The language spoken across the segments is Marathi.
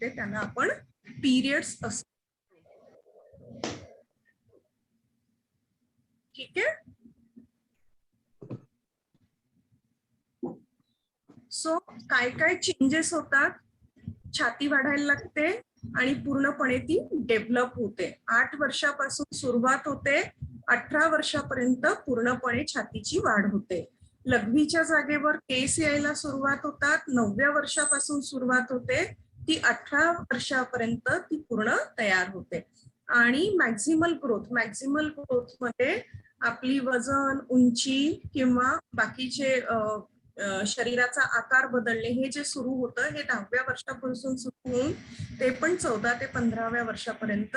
त्यांना आपण पिरियड्स असं. ठीक आहे. सो काय काय चेंजेस होतात. छाती वाढायला लागते आणि पूर्णपणे ती डेव्हलप होते. 8 वर्षापासून सुरुवात होते, 18 वर्षापर्यंत पूर्णपणे छातीची वाढ होते. लघवीच्या जागेवर केस यायला सुरुवात होतात, 9व्या वर्षापासून सुरुवात होते, ती 18 वर्षापर्यंत ती पूर्ण तयार होते. आणि मॅक्झिमल ग्रोथ मध्ये आपली वजन, उंची किंवा बाकीचे शरीराचा आकार बदलणे हे जे सुरू होतं हे 10व्या वर्षापासून सुरू होऊन ते पण 14 ते 15व्या वर्षापर्यंत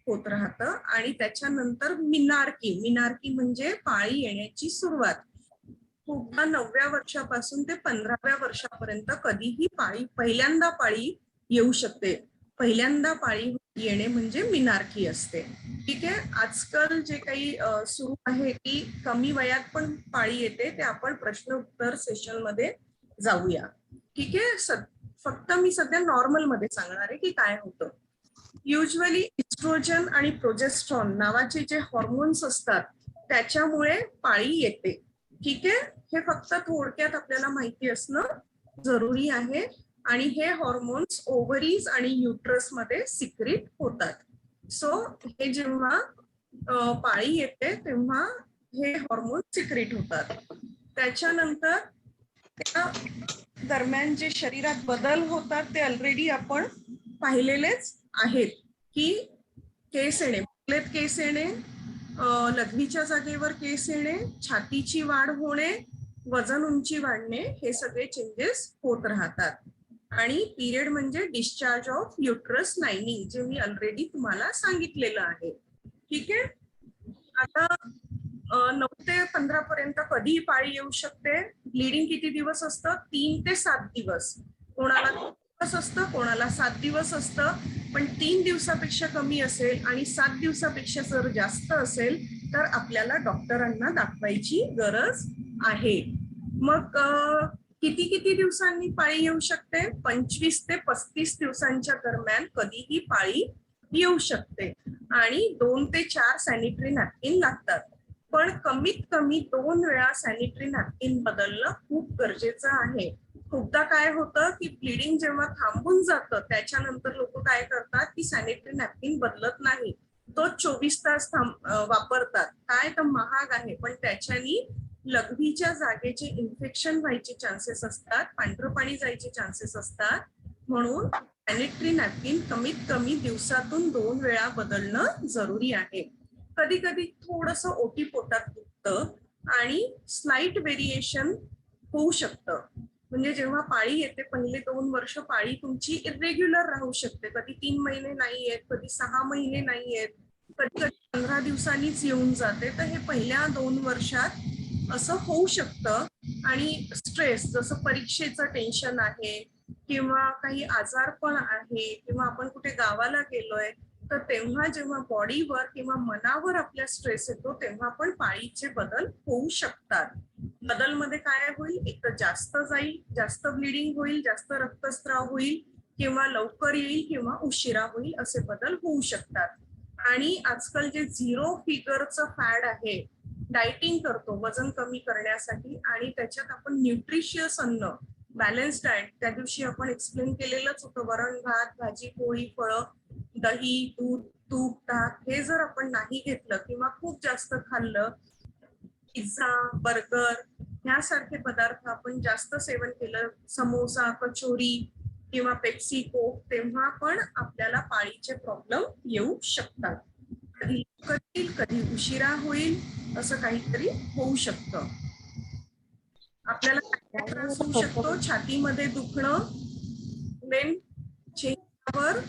होत राहतं. आणि त्याच्यानंतर मिनार्की म्हणजे पाळी येण्याची सुरुवात. पुन्हा 9व्या वर्षापासून ते 15व्या वर्षापर्यंत कधीही पहिल्यांदा पाळी येऊ शकते. पहिल्यांदा पाळी येणे म्हणजे मिनार्की असते. ठीक आहे. आजकाल जे काही सुरू आहे की कमी वयात पण पाळी येते, ते आपण प्रश्न उत्तर सेशन मध्ये जाऊया. ठीक आहे. फक्त मी सध्या नॉर्मल मध्ये सांगणार आहे की काय होतं. युजली इस्ट्रोजन आणि प्रोजेस्ट्रॉन नावाचे जे हॉर्मोन्स असतात त्याच्यामुळे पाळी येते. ठीक आहे. हे फक्त थोडक्यात आपल्याला माहिती असणं जरुरी आहे. आणि हे हॉर्मोन्स ओव्हरीज आणि युट्रस मध्ये सिक्रीट होतात. सो हे जेव्हा पाळी येते तेव्हा हे हॉर्मोन सिक्रीट होतात. त्याच्यानंतर त्या दरम्यान जे शरीरात बदल होतात ते ऑलरेडी आपण पाहिलेलेच आहेत की केस येणे, लघवीच्या जागेवर केस येणे, छातीची वाढ होणे, वजन उंची वाढणे, हे सगळे चेंजेस होत राहतात. आणि पिरियड म्हणजे डिस्चार्ज ऑफ युट्रस लाइनिंग, जे मी ऑलरेडी तुम्हाला सांगितलेलं आहे. ठीक आहे. आता 9 ते 15 पर्यंत कधीही पाळी येऊ शकते. ब्लिडिंग किती दिवस असतं? 3 ते 7 दिवस. कोणाला दिवस असतं, कोणाला 7 दिवस असतं. पण 3 दिवसापेक्षा कमी असेल आणि 7 दिवसापेक्षा जर जास्त असेल तर आपल्याला डॉक्टरांना दाखवायची गरज आहे. मग किती दिवसांनी पाळी येऊ शकते? 25 ते 35 दिवसांच्या दरम्यान कधीही पाळी येऊ शकते. आणि 2 ते 4 सॅनिटरी नॅपकिन लागतात. पण कमीत कमी 2 वेळा सॅनिटरी नॅपकिन बदलणं खूप गरजेचं आहे. खूपदा काय होतं की ब्लिडिंग जेव्हा थांबून जातं त्याच्यानंतर लोक काय करतात की सॅनिटरी नॅपकिन बदलत नाही, तो 24 तास वापरतात. काय तर महाग आहे, पण त्याच्यानी लघवीच्या जागेचे इन्फेक्शन व्हायचे चान्सेस असतात, पांढरं पाणी जायचे चान्सेस असतात. म्हणून सॅनिटरी नॅपकिन कमीत कमी दिवसातून 2 वेळा बदलणं जरुरी आहे. कधी कधी थोडंसं ओटी पोटात दुखतं आणि स्लाइट व्हेरिएशन होऊ शकतं. म्हणजे जेव्हा पाळी येते पहिले 2 वर्ष पाळी तुमची इरेग्युलर राहू शकते. कधी 3 महिने नाही येत, कधी 6 महिने नाही येत, कधी कधी 15 दिवसांनीच येऊन जाते. तर हे पहिल्या 2 वर्षात असं होऊ शकतं. आणि स्ट्रेस, जसं परीक्षेचं टेन्शन आहे किंवा काही आजारपण आहे किंवा आपण कुठे गावाला गेलोय, तर तेव्हा जेव्हा बॉडीवर किंवा मनावर आपल्या स्ट्रेस येतो तेव्हा पण पाळीचे बदल होऊ शकतात. बदलमध्ये काय होईल? एक तर जास्त जाईल, जास्त ब्लिडिंग होईल, जास्त रक्तस्राव होईल, किंवा लवकर येईल किंवा उशिरा होईल, असे बदल होऊ शकतात. आणि आजकाल जे 0 फिगरचं फॅड आहे, डायटिंग करतो वजन कमी करण्यासाठी, आणि त्याच्यात आपण न्यूट्रिशियस अन्न, बॅलन्स डाएट, त्या दिवशी आपण एक्सप्लेन केलेलंच होतं, वरण भात, भाजी पोळी, फळं, दही, दूध, तूप, ताक, हे जर आपण नाही घेतलं किंवा खूप जास्त खाल्लं, पिझ्झा, बर्गर ह्यासारखे पदार्थ आपण जास्त सेवन केलं, समोसा, कचोरी किंवा पेप्सी, कोक, तेव्हा पण आपल्याला पाळीचे प्रॉब्लेम येऊ शकतात. कधी लवकर येईल, कधी उशिरा होईल, असं काहीतरी होऊ शकतं. आपल्याला काय त्रास होऊ शकतो? छातीमध्ये दुखणं, मेन चेहऱ्यावर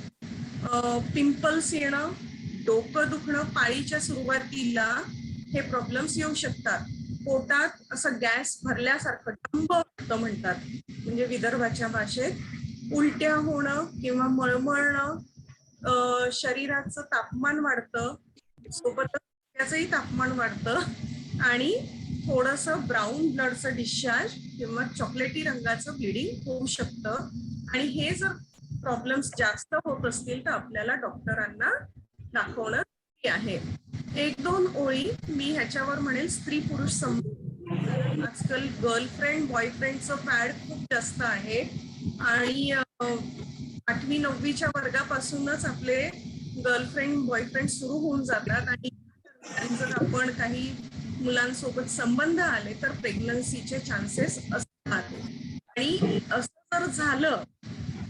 पिंपल्स येणं, डोकं दुखणं, पाळीच्या सुरुवातीला हे प्रॉब्लेम्स येऊ शकतात. पोटात असं गॅस भरल्यासारखं टंब होतं म्हणतात, म्हणजे विदर्भाच्या भाषेत. उलट्या होणं किंवा मळमळणं, शरीराचं तापमान वाढतं, सोबतच त्याचंही तापमान वाढतं, आणि थोडंसं ब्राऊन ब्लडचं डिस्चार्ज किंवा चॉकलेटी रंगाचं ब्लिडिंग होऊ शकतं. आणि हे जर प्रॉब्लेम्स जास्त होत असतील तर आपल्याला डॉक्टरांना दाखवणं आहे. 1-2 ओळी मी ह्याच्यावर म्हणेल स्त्री पुरुष संबंध. आजकाल गर्लफ्रेंड बॉयफ्रेंडचं फॅड खूप जास्त आहे आणि 8वी-9वीच्या वर्गापासूनच आपले गर्लफ्रेंड बॉयफ्रेंड सुरू होऊन जातात आणि जर आपण काही मुलांसोबत संबंध आले तर प्रेग्नन्सीचे चान्सेस असतात. आणि असं जर झालं,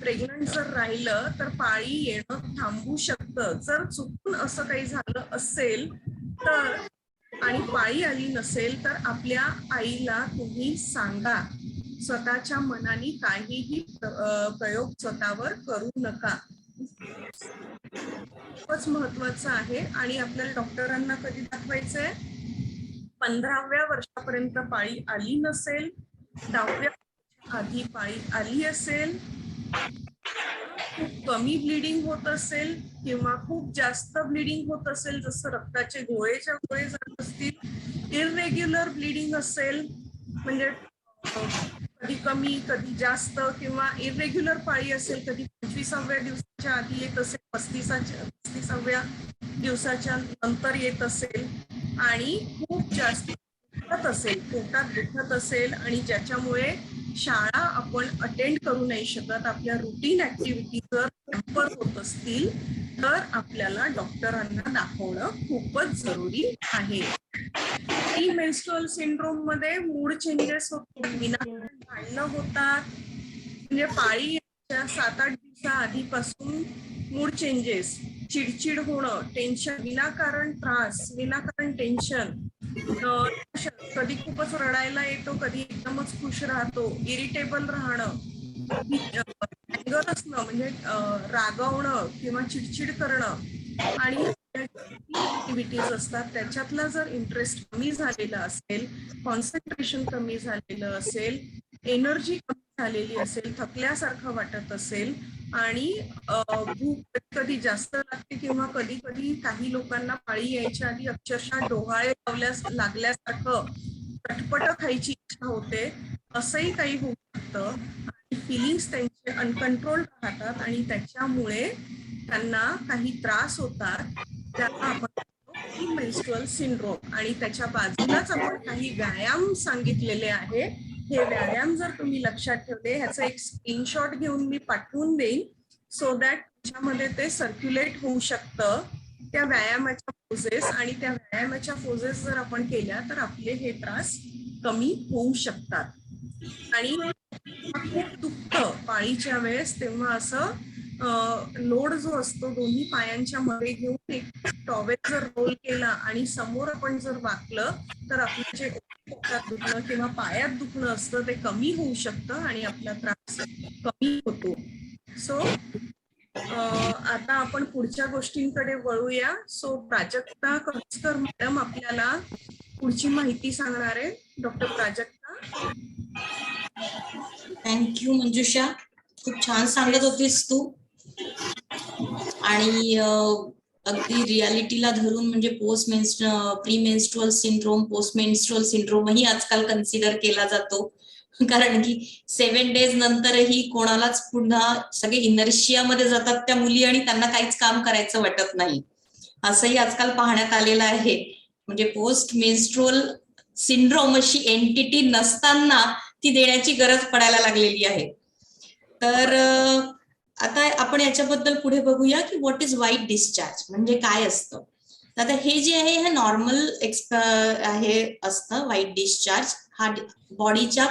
प्रेग्नंट जर राहिलं तर पाळी येणं थांबू शकतं. जर चुकून असं काही झालं असेल तर आणि पाळी आली नसेल तर आपल्या आईला तुम्ही सांगा. स्वतःच्या मनाने काहीही प्रयोग स्वतःवर करू नका. खूपच महत्वाचं आहे. आणि आपल्याला डॉक्टरांना कधी दाखवायचंय? 15व्या वर्षापर्यंत पाळी आली नसेल, 10व्या आधी पाळी आली असेल, खूप कमी ब्लिडिंग होत असेल किंवा खूप जास्त ब्लिडिंग होत असेल, जसं रक्ताचे गोळेच्या गोळे जात असतील, इररेग्युलर ब्लिडिंग असेल म्हणजे कधी कमी कधी जास्त, किंवा इररेग्युलर पाळी असेल, कधी 25व्या दिवसाच्या आधी येत असेल, 35व्या दिवसाच्या नंतर येत असेल आणि खूप जास्त दुखत असेल, पोटात दुखत असेल आणि ज्याच्यामुळे शाळा आपण अटेंड करू नाही शकत, आपल्या रुटीन ऍक्टिव्हिटी जर हॅम्पर होत असतील तर आपल्याला डॉक्टरांना दाखवणं खूपच जरुरी आहे. प्री मेन्स्ट्रुअल सिंड्रोम मध्ये मूड चेंजेस होतात, विनाकारण भांडणं होतात, म्हणजे पाळी येण्याच्या 7-8 दिवसाआधीपासून मूड चेंजेस, चिडचिड होणं, टेन्शन, विनाकारण त्रास, विनाकारण टेन्शन, कधी खूपच रडायला येतो, कधी एकदमच खुश राहतो, इरिटेबल राहणं, अँगर असणं म्हणजे रागवणं किंवा चिडचिड करणं आणि ऍक्टिव्हिटीज असतात त्याच्यातला जर इंटरेस्ट कमी झालेला असेल, कॉन्सन्ट्रेशन कमी झालेलं असेल, एनर्जी कमी झालेली असेल, थकल्यासारखं वाटत असेल आणि भूक कधी जास्त लागते किंवा कधी कधी काही लोकांना पाळी यायच्या आधी अक्षरशः डोहाळे लागल्यासारखं चटपट खायची इच्छा होते, असंही काही होऊ शकतं आणि फिलिंग्स त्यांचे अनकंट्रोल राहतात आणि त्याच्यामुळे त्यांना काही त्रास होतात, त्याला आपण प्री मेन्स्ट्रुअल सिंड्रोम. आणि त्याच्या बाजूलाच आपण काही व्यायाम सांगितलेले आहे. हे व्यायाम जर तुम्ही लक्षात ठेवले, ह्याचं एक स्क्रीनशॉट घेऊन मी पाठवून देईन सो दॅट त्याच्यामध्ये ते सर्क्युलेट होऊ शकतं, त्या व्यायामाच्या पोजेस. आणि त्या व्यायामाच्या पोजेस जर आपण केल्या तर आपले हे त्रास कमी होऊ शकतात. आणि खूप दुखतं पाळीच्या वेळेस तेव्हा असं लोड जो असतो दोन्ही पायांच्या मध्ये घेऊन एक टॉवेल जर रोल केला आणि समोर आपण जर वाकलं तर आपलं जे पोटात दुखणं किंवा पायात दुखणं असतं ते कमी होऊ शकतं आणि आपला त्रास कमी होतो. सो आता आपण पुढच्या गोष्टींकडे वळूया. सो प्राजक्ता कंचकर मॅडम आपल्याला पुढची माहिती सांगणार आहे. डॉक्टर प्राजक्ता. थँक्यू मंजुषा, खूप छान सांगत होतीस तू. आणि अगदी रियालिटीला धरून म्हणजे premenstrual syndrome, postmenstrual syndrome ही आजकाल कन्सिडर केला जातो, कारण की 7 डेज नंतरही कोणालाच पुन्हा सगळे इनर्शियामध्ये जातात त्या मुली आणि त्यांना काहीच काम करायचं वाटत नाही, असंही आजकाल पाहण्यात आलेलं आहे. म्हणजे पोस्ट मेन्स्ट्रुअल सिंड्रोम अशी एंटिटी नसताना ती देण्याची गरज पडायला लागलेली आहे. तर आता आपण याच्याबद्दल पुढे बघूया की व्हॉट इज व्हाईट डिस्चार्ज म्हणजे काय असतं. तर आता हे जे आहे हे नॉर्मल हे असतं. व्हाईट डिस्चार्ज हा बॉडीच्या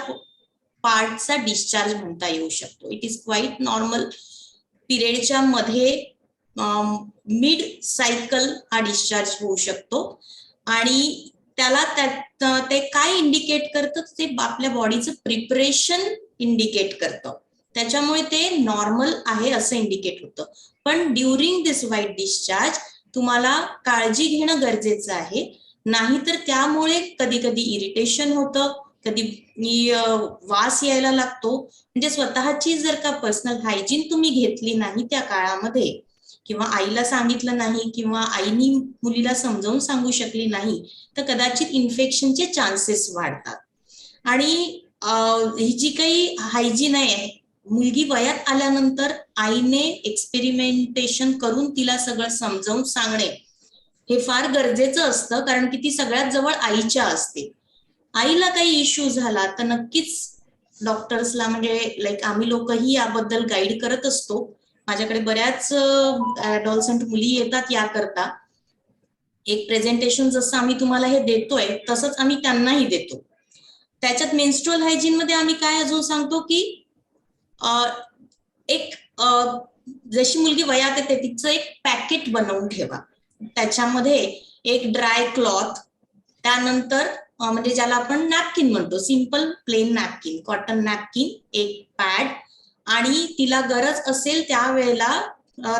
पार्टचा डिस्चार्ज म्हणता येऊ शकतो. It is quite normal. पिरियडच्या मध्ये मिड सायकल हा डिस्चार्ज होऊ शकतो आणि त्याला ते काय इंडिकेट करतं, ते आपल्या बॉडीचं प्रिपरेशन इंडिकेट करतं, त्याच्यामुळे ते नॉर्मल आहे असं इंडिकेट होतं. पण ड्युरिंग दिस व्हाईट डिस्चार्ज तुम्हाला काळजी घेणं गरजेचं आहे, नाहीतर त्यामुळे कधी कधी इरिटेशन होतं, कधी वास यायला लागतो. म्हणजे स्वतःची जर का पर्सनल हायजीन तुम्ही घेतली नाही त्या काळामध्ये, किंवा आईला सांगितलं नाही किंवा आईनी मुलीला समजावून सांगू शकली नाही, तर कदाचित इन्फेक्शनचे चान्सेस वाढतात. आणि ही जी काही हायजीन आहे, मुलगी वयात आल्यानंतर आईने एक्सपेरिमेंटेशन करून तिला सगळं समजावून सांगणे हे फार गरजेचं असतं, कारण की ती सगळ्यात जवळ आईच्या असते. आईला काही इश्यू झाला तर नक्कीच डॉक्टर्सला, म्हणजे लाईक आम्ही लोकही याबद्दल गाईड करत असतो. माझ्याकडे बऱ्याच ॲडॉलसंट मुली येतात याकरता. एक प्रेझेंटेशन जसं आम्ही तुम्हाला हे देतोय तसंच आम्ही त्यांनाही देतो. त्याच्यात मेन्स्ट्रुअल हायजीन मध्ये आम्ही काय अजून सांगतो की एक जशी मुलगी वयात येते तिचं एक पॅकेट बनवून ठेवा. त्याच्यामध्ये एक ड्राय क्लॉथ, त्यानंतर म्हणजे ज्याला आपण नॅपकिन म्हणतो, simple plain napkin, cotton napkin, एक पॅड, आणि तिला गरज असेल त्यावेळेला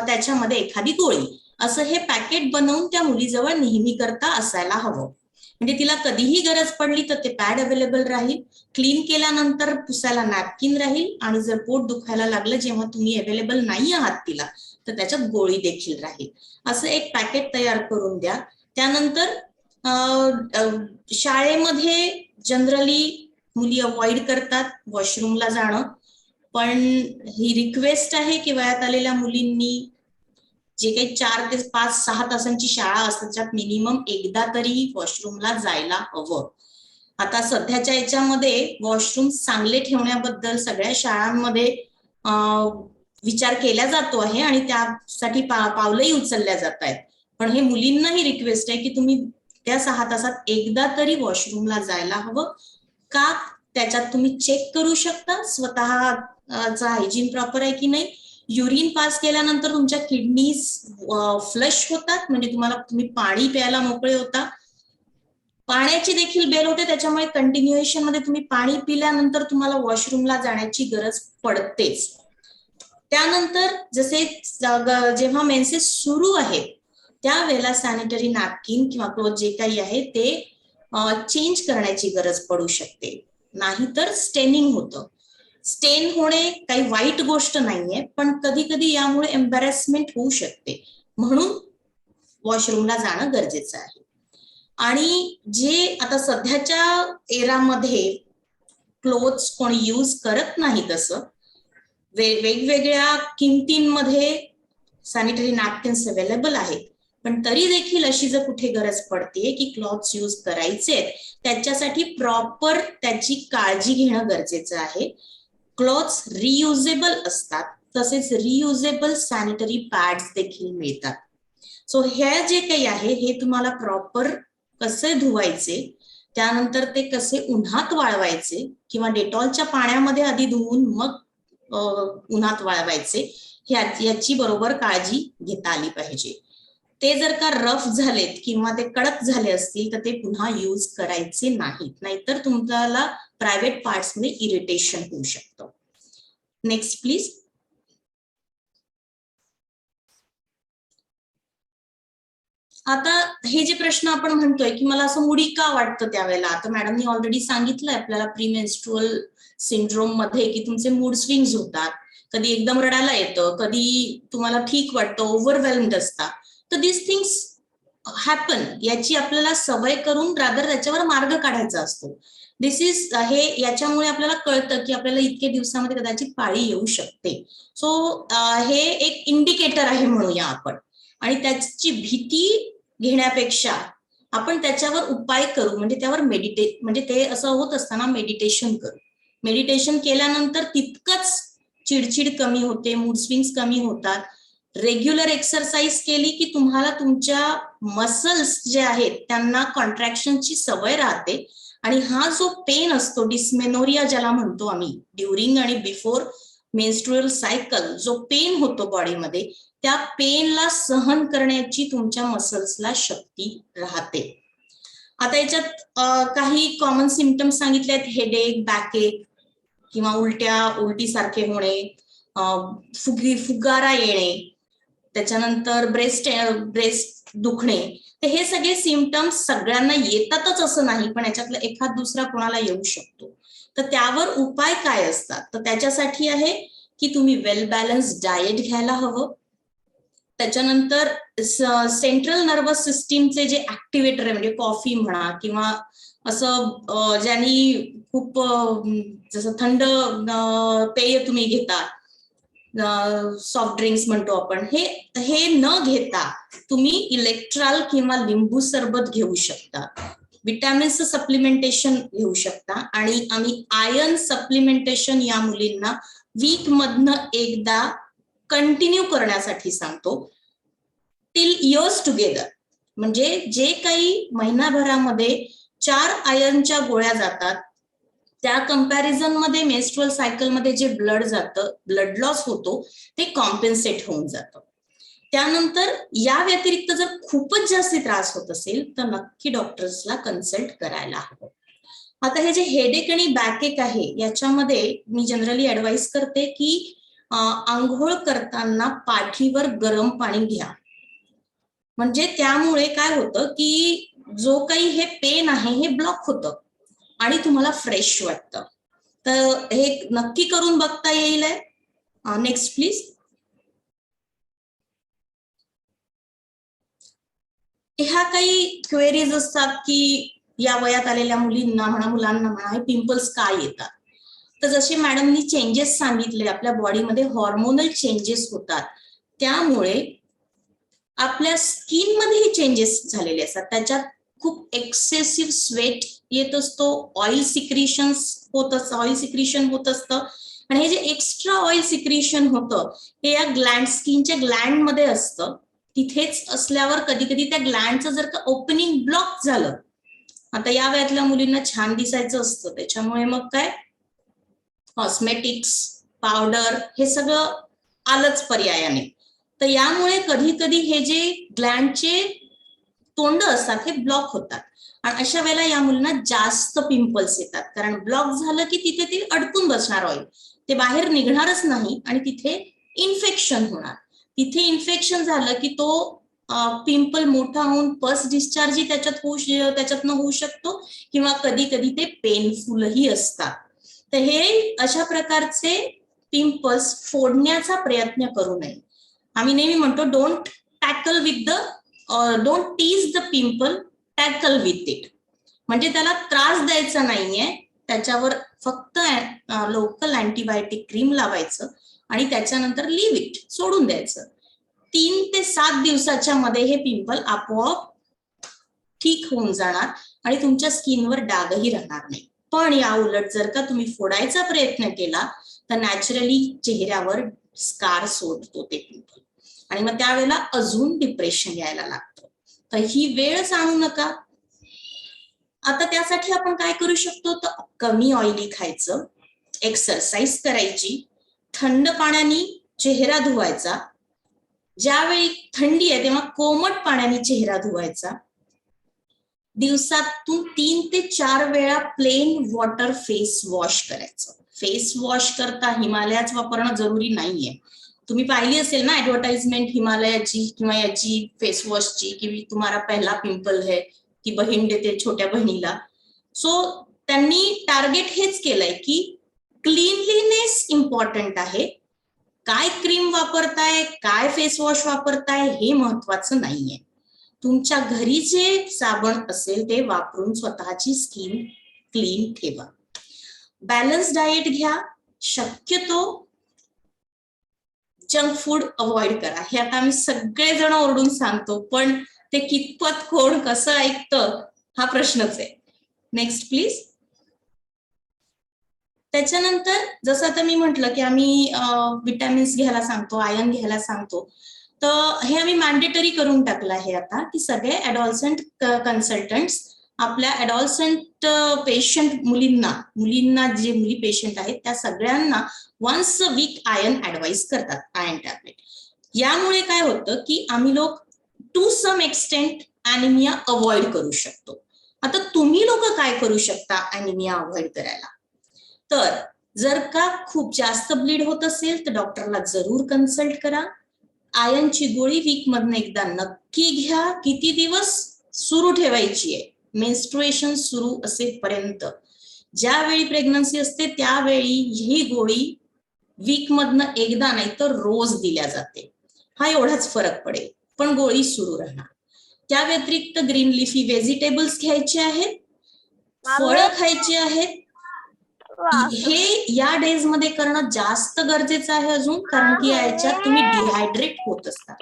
त्याच्यामध्ये एखादी गोळी, असं हे पॅकेट बनवून त्या मुलीजवळ नेहमी करता असायला हवं. म्हणजे तिला कधीही गरज पडली तर ते पॅड अवेलेबल राहील, क्लीन केल्यानंतर पुसायला नॅपकिन राहील, आणि जर पोट दुखायला लागलं जेव्हा तुम्ही अवेलेबल नाही आहात तिला, तर त्याच्यात गोळी देखील राहील. असं एक पॅकेट तयार करून द्या. त्यानंतर शाळेमध्ये जनरली मुली अवॉइड करतात वॉशरूमला जाणं, पण ही रिक्वेस्ट आहे की वयात आलेल्या मुलींनी जे काही 4 ते 5, 6 तासांची शाळा असतात त्याच्यात मिनिमम एकदा तरी वॉशरूमला जायला हवं. आता सध्याच्या याच्यामध्ये वॉशरूम चांगले ठेवण्याबद्दल सगळ्या शाळांमध्ये विचार केला जातो आहे आणि त्यासाठी पावलंही उचलल्या जात आहेत. पण हे मुलींनाही रिक्वेस्ट आहे की तुम्ही त्या 6 तासात एकदा तरी वॉशरूमला जायला हवं. का? त्याच्यात तुम्ही चेक करू शकता स्वतःचा हायजीन प्रॉपर आहे की नाही. युरिन पास केल्यानंतर तुमच्या किडनीज फ्लश होतात, म्हणजे तुम्ही पाणी प्यायला मोकळे होता. पाण्याची देखील बेल होते, त्याच्यामुळे कंटिन्युएशन मध्ये तुम्ही पाणी पिल्यानंतर तुम्हाला वॉशरूमला जाण्याची गरज पडतेच. त्यानंतर जसे जेव्हा मेन्सेस सुरू आहेत त्यावेळेला सॅनिटरी नॅपकिन किंवा क्लोथ जे काही आहे ते चेंज करण्याची गरज पडू शकते, नाहीतर स्टेनिंग होतं. स्टेन होणे काही वाईट गोष्ट नाहीये, पण कधी कधी यामुळे एम्बॅरेसमेंट होऊ शकते, म्हणून वॉशरूमला जाणं गरजेचं आहे. आणि जे आता सध्याच्या एरामध्ये क्लोथ्स कोणी यूज करत नाही, तसं वेगवेगळ्या किमतींमध्ये सॅनिटरी नॅपकिन्स अवेलेबल आहेत, पण तरी देखील अशी जर कुठे गरज पडते की क्लॉथ्स यूज करायचे, त्याच्यासाठी प्रॉपर त्याची काळजी घेणं गरजेचं आहे. क्लॉथ्स रियुजेबल असतात, तसेच रियुजेबल सॅनिटरी पॅड्स देखील मिळतात. सो हे जे काही आहे हे तुम्हाला प्रॉपर कसे धुवायचे, त्यानंतर ते कसे उन्हात वाळवायचे किंवा डेटॉलच्या पाण्यामध्ये आधी धुवून मग उन्हात वाळवायचे, याची बरोबर काळजी घेता आली पाहिजे. ते जर का रफ झालेत किंवा ते कडक झाले असतील तर ते पुन्हा यूज करायचे नाहीत, नाहीतर तुम्हाला प्रायव्हेट पार्ट्स मध्ये इरिटेशन होऊ शकतं. Next please. आता हे जे प्रश्न आपण म्हणतोय की मला असं मुडी का वाटतं त्यावेळेला, आता मॅडमनी ऑलरेडी सांगितलंय आपल्याला प्रीमेन्स्ट्रुअल सिंड्रोम मध्ये की तुमचे मूड स्विंग्स होतात, कधी एकदम रडायला येतं, कधी तुम्हाला ठीक वाटतं, ओव्हरवेल्म्ड असता. तर दिस थिंग्स हॅपन, याची आपल्याला सवय करून रादर त्याच्यावर मार्ग काढायचा असतो. दिस इज हे याच्यामुळे आपल्याला कळतं की आपल्याला इतके दिवसामध्ये कदाचित पाळी येऊ शकते. सो हे एक इंडिकेटर आहे म्हणूया आपण, आणि त्याची भीती घेण्यापेक्षा आपण त्याच्यावर उपाय करू, म्हणजे त्यावर म्हणजे ते असं होत असताना मेडिटेशन करू. मेडिटेशन केल्यानंतर तितकंच चिडचिड कमी होते, मूड स्विंग्स कमी होतात. रेग्युलर एक्सरसाइज केली की तुम्हाला तुमच्या मसल्स जे आहेत त्यांना कॉन्ट्रॅक्शनची सवय राहते, आणि हा जो पेन असतो, डिस्मेनोरिया ज्याला म्हणतो आम्ही, ड्युरिंग आणि बिफोर मेन्स्ट्रुअल सायकल जो पेन होतो बॉडीमध्ये, त्या पेनला सहन करण्याची तुमच्या मसल्सला शक्ती राहते. आता याच्यात काही कॉमन सिम्पटम्स सांगितले आहेत, हेडेक, बॅकएक किंवा उलटीसारखे होणे, फुगारा येणे, त्याच्यानंतर ब्रेस्ट दुखणे. तर हे सगळे सिम्पटम्स सगळ्यांना येतातच असं नाही, पण याच्यातला एखाद दुसरा कोणाला येऊ शकतो. तर त्यावर उपाय काय असतात, तर त्याच्यासाठी आहे की तुम्ही वेल बॅलन्स डाएट घ्यायला हवं. त्याच्यानंतर सेंट्रल नर्वस सिस्टीमचे जे ऍक्टिव्हेटर आहे, म्हणजे कॉफी म्हणा किंवा असं ज्यांनी खूप जसं थंड पेय तुम्ही घेता, सॉफ्ट ड्रिंक्स म्हणतो आपण, हे न घेता तुम्ही इलेक्ट्रॉल किंवा लिंबू सरबत घेऊ शकता, विटॅमिन्सचं सप्लिमेंटेशन घेऊ शकता. आणि आम्ही आयर्न सप्लिमेंटेशन या मुलींना वीक मधनं एकदा कंटिन्यू करण्यासाठी सांगतो, टिल इयर्स टुगेदर. म्हणजे जे काही महिनाभरामध्ये 4 आयर्नच्या गोळ्या जातात, त्या कंपॅरिझन मध्ये मेन्स्ट्रुअल सायकल मध्ये जे ब्लड जातं, ब्लड लॉस होतो, ते कॉम्पेन्सेट होऊन जातं. त्यानंतर या व्यतिरिक्त जर खूपच जास्त त्रास होत असेल तर नक्की डॉक्टर्सला कन्सल्ट करायला हवं. आता हे जे हेडेक आणि बॅकएक आहे, याच्यामध्ये मी जनरली ऍडवाइस करते की आंघोळ करताना पाठीवर गरम पाणी घ्या. म्हणजे त्यामुळे काय होतं की जो काही हे पेन आहे हे ब्लॉक होतं आणि तुम्हाला फ्रेश वाटतं. तर हे नक्की करून बघता येईल. Next please. ह्या काही क्वेरीज असतात की या वयात आलेल्या मुलींना म्हणा, मुलांना म्हणा, हे पिंपल्स काय येतात. तर जसे मॅडमनी चेंजेस सांगितले, आपल्या बॉडीमध्ये हॉर्मोनल चेंजेस होतात, त्यामुळे आपल्या स्किन मध्ये हे चेंजेस झालेले असतात. त्याच्यात खूप एक्सेसिव्ह स्वेट येत असतो, ऑइल सिक्रिशन होत असतं. आणि हे जे एक्स्ट्रा ऑइल सिक्रिशन होतं हे या स्किनच्या ग्लँड मध्ये असतं. तिथेच असल्यावर कधी कधी त्या ग्लँडचं जर का ओपनिंग ब्लॉक झालं, आता या वयातल्या मुलींना छान दिसायचं असतं, त्याच्यामुळे मग काय कॉस्मेटिक्स, पावडर हे सगळं आलंच पर्यायाने. तर यामुळे कधी कधी हे जे ग्लँडचे तोंड असतात हे ब्लॉक होतात आणि अशा वेळेला या मुलींना जास्त पिंपल्स येतात. कारण ब्लॉक झालं की तिथे ते अडकून बसणार ऑइल, ते बाहेर निघणारच नाही आणि तिथे इन्फेक्शन होणार. तिथे इन्फेक्शन झालं की तो पिंपल मोठा होऊन पस डिस्चार्ज त्याच्यातनं होऊ शकतो किंवा कधी कधी ते पेनफुलही असतात. तर हे अशा प्रकारचे पिंपल्स फोडण्याचा प्रयत्न करू नये. आम्ही नेहमी म्हणतो don't tackle with the don't tease the pimple, tackle with it. म्हणजे त्याला त्रास द्यायचा नाहीये, त्याच्यावर फक्त लोकल अँटीबायोटिक क्रीम लावायचं आणि त्याच्यानंतर लिव्ह इट, सोडून द्यायचं. 3 ते 7 दिवसाच्या मध्ये हे पिंपल आपोआप ठीक होऊन जाणार आणि तुमच्या स्किनवर डागही राहणार नाही. पण या उलट जर का तुम्ही फोडायचा प्रयत्न केला तर नॅचरली चेहऱ्यावर स्कार सोडतो ते पिंपल आणि मग त्यावेळेला अजून डिप्रेशन यायला लागतं. तर ही वेळ सांगू नका. आता त्यासाठी आपण काय करू शकतो, तर कमी ऑइली खायचं, एक्सरसाइज करायची, थंड पाण्याने चेहरा धुवायचा, ज्यावेळी थंडी आहे तेव्हा कोमट पाण्याने चेहरा धुवायचा, दिवसातून 3 ते 4 वेळा प्लेन वॉटर फेस वॉश करायचं. फेस वॉश करता हिमालयाच वापरणं जरुरी नाहीये. तुम्ही पाहिली असेल ना ऍडव्हर्टाइजमेंट हिमालयाची किंवा याची फेस वॉशची, की तुम्हाला पहिला पिंपल है, ती बहीण देते छोट्या बहिणीला. सो त्यांनी टार्गेट हेच केलंय की क्लीनलीनेस इम्पॉर्टंट आहे. काय क्रीम वापरताय, काय फेस वॉश वापरताय हे महत्वाचं नाहीये. तुमच्या घरी जे साबण असेल ते वापरून स्वतःची स्किन क्लीन ठेवा. बॅलन्स डाएट घ्या, शक्यतो जंक फूड अवॉइड करा. हे आता आम्ही सगळेजण ओरडून सांगतो, पण ते कितपत कोण कसं ऐकतं हा प्रश्नच आहे. Next please. त्याच्यानंतर जसं आता मी म्हटलं की आम्ही विटॅमिन्स घ्यायला सांगतो, आयर्न घ्यायला सांगतो, तर हे आम्ही मॅन्डेटरी करून टाकलं आहे आता की सगळे ऍडॉलसंट कन्सल्टंट्स आपल्या ऍडॉलसंट पेशंट मुलींना जे मुली पेशंट आहेत त्या सगळ्यांना once a week iron advise करतात, आयर्न टॅबलेट. यामुळे काय होतं की आम्ही लोक to some extent anaemia avoid करू शकतो. आता तुम्ही लोक काय करू शकता ॲनिमिया अवॉइड करायला? तर जर का खूप जास्त ब्लीड होत असेल तर डॉक्टरला जरूर कन्सल्ट करा. आयर्नची गोळी वीक मधनं एकदा नक्की घ्या. किती दिवस सुरू ठेवायची आहे? मेन्स्ट्रुएशन सुरू असेपर्यंत. ज्यावेळी प्रेग्नन्सी असते त्यावेळी ही गोळी वीक मधनं एकदा नाही तर रोज दिल्या जाते. हा एवढाच फरक पडेल, पण गोळी सुरू राहणार. त्या व्यतिरिक्त ग्रीन लिफी व्हेजिटेबल्स घ्यायचे आहेत, फळं खायची आहेत, हे या डेज मध्ये करणं जास्त गरजेचं आहे अजून, कारण की याच्यात तुम्ही डिहायड्रेट होत असता.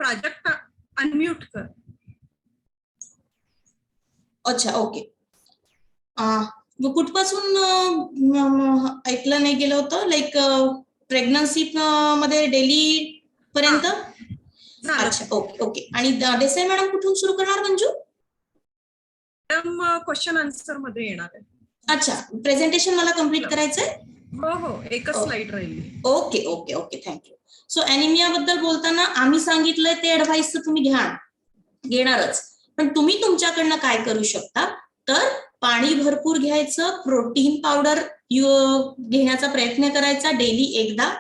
प्राजक्ता अनम्यूट कर. अच्छा, ओके. कुठपासून ऐकलं नाही गेलं होतं, लाईक प्रेग्नन्सी मध्ये डेली पर्यंत. अच्छा, ओके ओके. आणि देसाई मॅडम कुठून सुरू करणार मंजू? मॅडम क्वेश्चन आन्सर मध्ये येणार आहे. अच्छा, प्रेझेंटेशन मला कम्प्लीट करायचंय. हो, एकच स्लाइड राहिली. Okay okay okay, thank you. So anaemia बद्दल बोलताना आम्ही सांगितलंय ते ऍडवाइस तर तुम्ही घेणारच, पण तुम्ही तुमच्याकडनं काय करू शकता, तर पाणी भरपूर घ्यायचं, प्रोटीन पावडर घेण्याचा प्रयत्न करायचा डेली एकदा,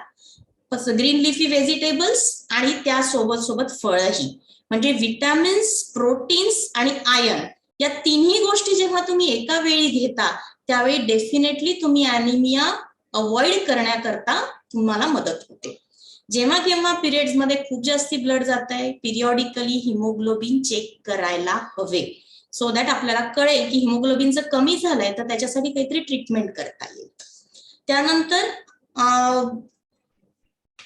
ग्रीन लिफी व्हेजिटेबल्स, आणि त्या सोबत फळही, म्हणजे विटॅमिन्स, प्रोटीन्स आणि आयर्न या तिन्ही गोष्टी जेव्हा तुम्ही एका वेळी घेता त्यावेळी डेफिनेटली तुम्ही अॅनिमिया अवॉइड करण्याकरता तुम्हाला मदत होते. जेव्हा केव्हा पिरियड्स मध्ये खूप जास्ती ब्लड जात आहे, पिरियॉडिकली हिमोग्लोबिन चेक करायला हवे, सो दॅट आपल्याला कळेल की हिमोग्लोबिन जर कमी झालंय तर त्याच्यासाठी काहीतरी ट्रीटमेंट करता येईल. त्यानंतर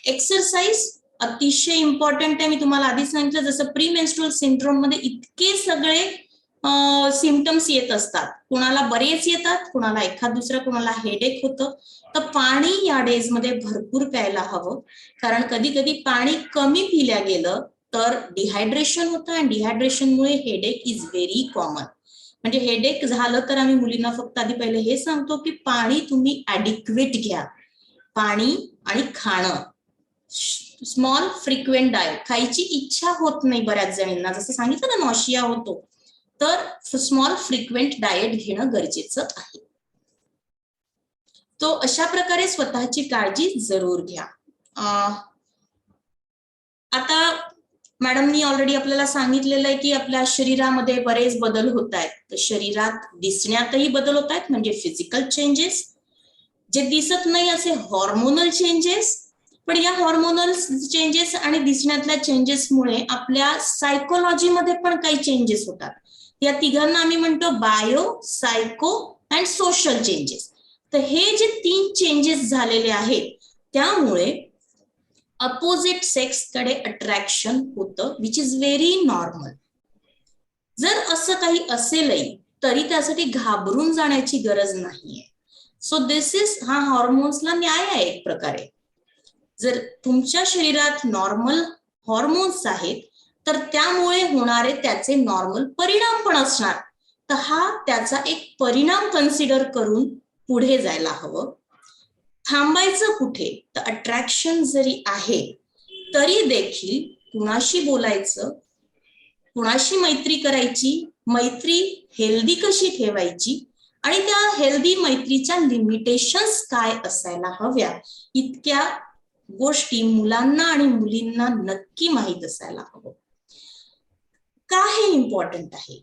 एक्सरसाइज अतिशय इम्पॉर्टंट आहे. मी तुम्हाला आधी सांगितलं, जसं प्री मेन्स्ट्रुअल सिंड्रोम मध्ये इतके सगळे सिम्पटम्स येत असतात, कुणाला बरेच येतात, कुणाला एखाद दुसरं, कुणाला हेडेक होतं, तर पाणी या डेज मध्ये भरपूर प्यायला हवं, कारण कधी कधी पाणी कमी पिल्या गेलं तर डिहायड्रेशन होतं, आणि डिहायड्रेशनमुळे हेडेक इज व्हेरी कॉमन. म्हणजे हेडेक झालं तर आम्ही मुलींना फक्त आधी पहिले हे सांगतो की पाणी तुम्ही ॲडिक्वेट घ्या, पाणी आणि खाणं, स्मॉल फ्रिक्वेंट डाएट. खायची इच्छा होत नाही बऱ्याच जणींना, जसं सांगितलं ना नॉशिया होतो, तर स्मॉल फ्रिक्वेंट डाएट घेणं गरजेचं आहे. तो अशा प्रकारे स्वतःची काळजी जरूर घ्या. आता मॅडमनी ऑलरेडी आपल्याला सांगितलेलं आहे की आपल्या शरीरामध्ये बरेच बदल होत आहेत, तर शरीरात दिसण्यातही बदल होत आहेत, म्हणजे फिजिकल चेंजेस, जे दिसत नाही असे हॉर्मोनल चेंजेस, पण या हॉर्मोनल चेंजेस आणि दिसण्यातल्या चेंजेसमुळे आपल्या सायकोलॉजीमध्ये पण काही चेंजेस होतात. या तिघांना आम्ही म्हणतो bio, psycho and social changes. तर हे जे 3 चेंजेस झालेले आहेत त्यामुळे अपोजिट सेक्स कडे अट्रॅक्शन होतं, विच इज व्हेरी नॉर्मल. जर असं काही असेलही तरी त्यासाठी घाबरून जाण्याची गरज नाहीये. सो दिस इज, हा हॉर्मोन्सला न्याय आहे एक प्रकारे. जर तुमच्या शरीरात नॉर्मल हॉर्मोन्स आहेत तर त्यामुळे होणारे त्याचे नॉर्मल परिणाम पण असणार, तर हा त्याचा एक परिणाम कन्सिडर करून पुढे जायला हवं. थांबायचं कुठे, तर अट्रॅक्शन जरी आहे तरी देखील कुणाशी बोलायचं, कुणाशी मैत्री करायची, मैत्री हेल्दी कशी ठेवायची, आणि त्या हेल्दी मैत्रीच्या लिमिटेशन्स काय असायला हव्या, इतक्या गोष्टी मुलांना आणि मुलींना नक्की माहीत असायला हवं. का हे इम्पॉर्टंट आहे?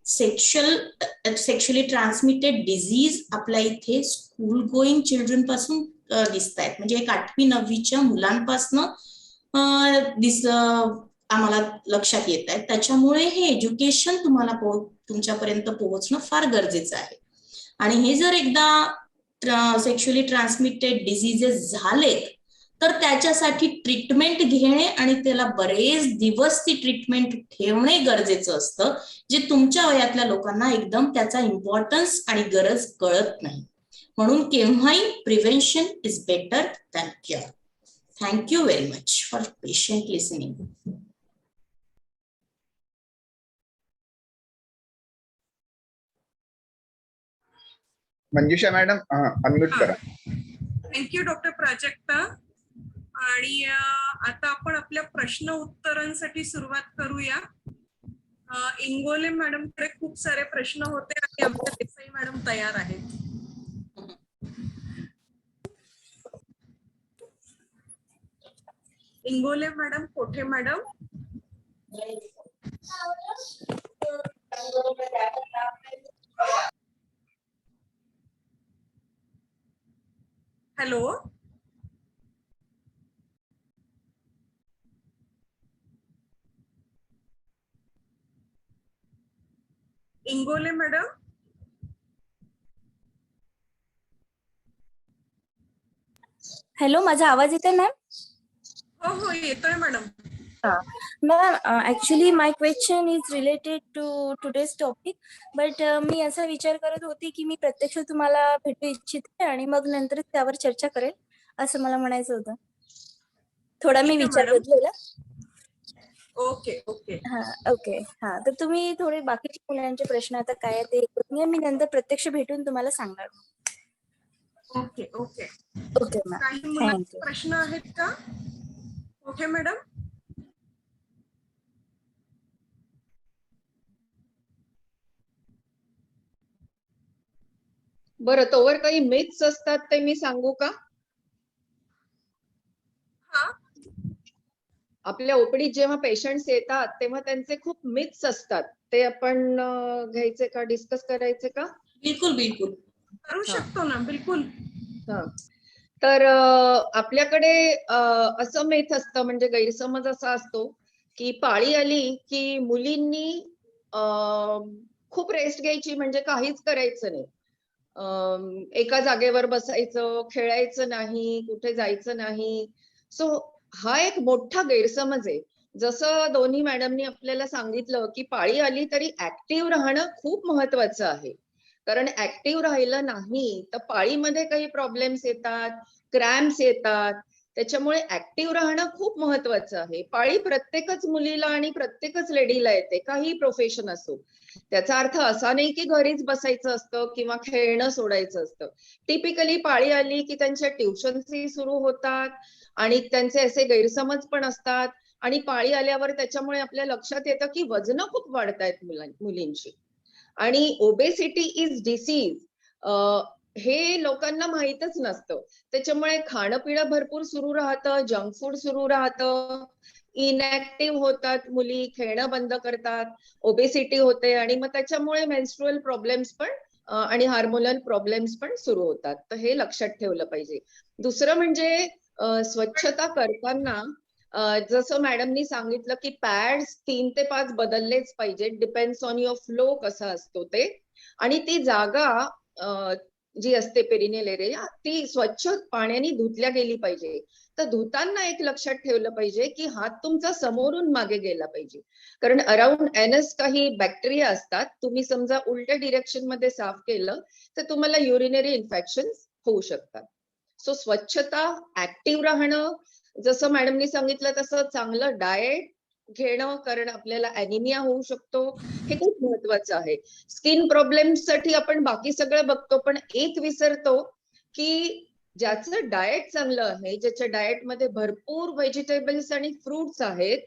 सेक्शुअली ट्रान्समिटेड डिझीज आपल्या इथे स्कूल गोईंग चिल्ड्रन पासून दिसत आहेत, म्हणजे एक 8वी 9वीच्या मुलांपासनं आम्हाला लक्षात येत आहे. त्याच्यामुळे हे एज्युकेशन तुम्हाला तुमच्यापर्यंत पोहोचणं फार गरजेचं आहे. आणि हे जर एकदा सेक्शुअली ट्रान्समिटेड डिझीजेस झाले तर त्याच्यासाठी ट्रीटमेंट घेणे आणि त्याला बरेच दिवस ती ट्रीटमेंट ठेवणे गरजेचं असतं, जे तुमच्या वयातल्या लोकांना एकदम त्याचा इम्पॉर्टन्स आणि गरज कळत नाही. म्हणून केव्हाही prevention is better than cure. Thank you very much for patient listening. Manjusha madam unmute करा. Thank you doctor Prajakta. आणि आता आपण आपल्या प्रश्न उत्तरांसाठी सुरुवात करूया. इंगोले मॅडम कडे खूप सारे प्रश्न होते आणि आमच्या देसाई मॅडम तयार आहेत. इंगोले मॅडम, कोठे madam? Hello. Ingole madam. Hello, माझा आवाज येतोय मॅम? हो हो येतोय madam. Ma'am, actually my question is related to today's topic, but मी असा विचार करत होती की मी प्रत्यक्ष तुम्हाला भेटू इच्छिते आणि मग नंतर त्यावर चर्चा करेल, असं मला म्हणायचं होतं. थोडा मी ठीक आहे विचार मॅडम. बदलला. Okay okay. हा, ओके. हा, तर तुम्ही थोडे बाकीचे मुलांचे प्रश्न आता काय आहे ते ऐकून घ्या. मी नंतर प्रत्यक्ष भेटून तुम्हाला सांगणार. Okay okay. ओके मॅम, काही मुलांचे थँक्यू. प्रश्न आहेत का? Okay madam. बरं, तोवर काही मिथ्स असतात ते मी सांगू का? हा. आपल्या ओपीडीत जेव्हा पेशंट्स येतात तेव्हा त्यांचे खूप मिथ्स असतात, ते आपण घ्यायचे का, डिस्कस करायचे का? बिलकुल बिलकुल. करू शकतो ना, बिलकुल. हा, तर आपल्याकडे असं मिथ असतं, म्हणजे गैरसमज असा असतो की पाळी आली की मुलींनी खूप रेस्ट घ्यायची, म्हणजे काहीच करायचं नाही, एका जागेवर बसायचं, खेळायचं नाही, कुठे जायचं नाही. सो हा एक मोठा गैरसमज आहे. जसं दोन्ही मॅडमनी आपल्याला सांगितलं की पाळी आली तरी ऍक्टिव्ह राहणं खूप महत्वाचं आहे, कारण ऍक्टिव्ह राहिलं नाही तर पाळीमध्ये काही प्रॉब्लेम्स येतात, क्रॅम्प्स येतात. त्याच्यामुळे ऍक्टिव्ह राहणं खूप महत्वाचं आहे. पाळी प्रत्येकच मुलीला आणि प्रत्येकच लेडीला येते, काही प्रोफेशन असो. त्याचा अर्थ असा नाही की घरीच बसायचं असतं किंवा खेळणं सोडायचं असतं. टिपिकली पाळी आली की त्यांच्या ट्युशन्सही सुरू होतात आणि त्यांचे असे गैरसमज पण असतात, आणि पाळी आल्यावर त्याच्यामुळे आपल्या लक्षात येतं की वजनं खूप वाढतायत मुलींची, आणि ओबेसिटी इज डिसीज हे लोकांना माहीतच नसतं. त्याच्यामुळे खाणं पिणं भरपूर सुरू राहतं, जंक फूड सुरू राहतं, इनॅक्टिव्ह होतात मुली, खेळणं बंद करतात, ओबेसिटी होते, आणि मग त्याच्यामुळे मेन्स्ट्रुअल प्रॉब्लेम्स पण आणि हार्मोनल प्रॉब्लेम्स पण सुरू होतात. तर हे लक्षात ठेवलं पाहिजे. दुसरं म्हणजे स्वच्छता करताना जसं मॅडमनी सांगितलं की पॅड्स 3 ते 5 बदललेच पाहिजे, डिपेंड्स ऑन युअर फ्लो कसा असतो ते, आणि ती जागा जी असते पेरिनियल एरिया ती स्वच्छ पाण्याने धुतल्या गेली पाहिजे. तर धुताना एक लक्षात ठेवलं पाहिजे की हात तुमचा समोरून मागे गेला पाहिजे, कारण अराउंड एनस काही बॅक्टेरिया असतात. तुम्ही समजा उलट्या डिरेक्शन मध्ये साफ केलं तर तुम्हाला युरिनरी इन्फेक्शन होऊ शकतात. सो स्वच्छता, ऍक्टिव्ह राहणं, जसं मॅडमनी सांगितलं तसं चांगलं डाएट घेणं, कारण आपल्याला ॲनिमिया होऊ शकतो, हे खूप महत्वाचं आहे. स्किन प्रॉब्लेम्स साठी आपण बाकी सगळं बघतो, पण एक विसरतो की ज्याचं डाएट चांगलं आहे, ज्याच्या डाएटमध्ये भरपूर व्हेजिटेबल्स आणि फ्रुट्स आहेत,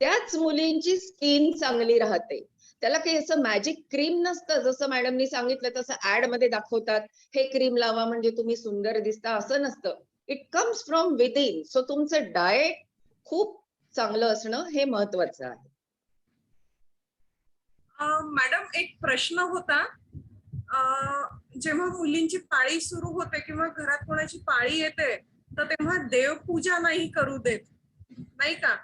त्याच मुलींची स्किन चांगली राहते. त्याला काही असं मॅजिक क्रीम नसतं, जसं मॅडमनी सांगितलं तसं ऍड मध्ये दाखवतात, हे क्रीम लावा म्हणजे तुम्ही सुंदर दिसता, असं नसतं. It comes from within. So तुमचं डाएट खूप चांगलं असणं हे महत्वाचं आहे. मॅडम, एक प्रश्न होता. जेव्हा मुलींची पाळी सुरू होते किंवा घरात कोणाची पाळी येते तर तेव्हा देवपूजा नाही करू देत, नाही का?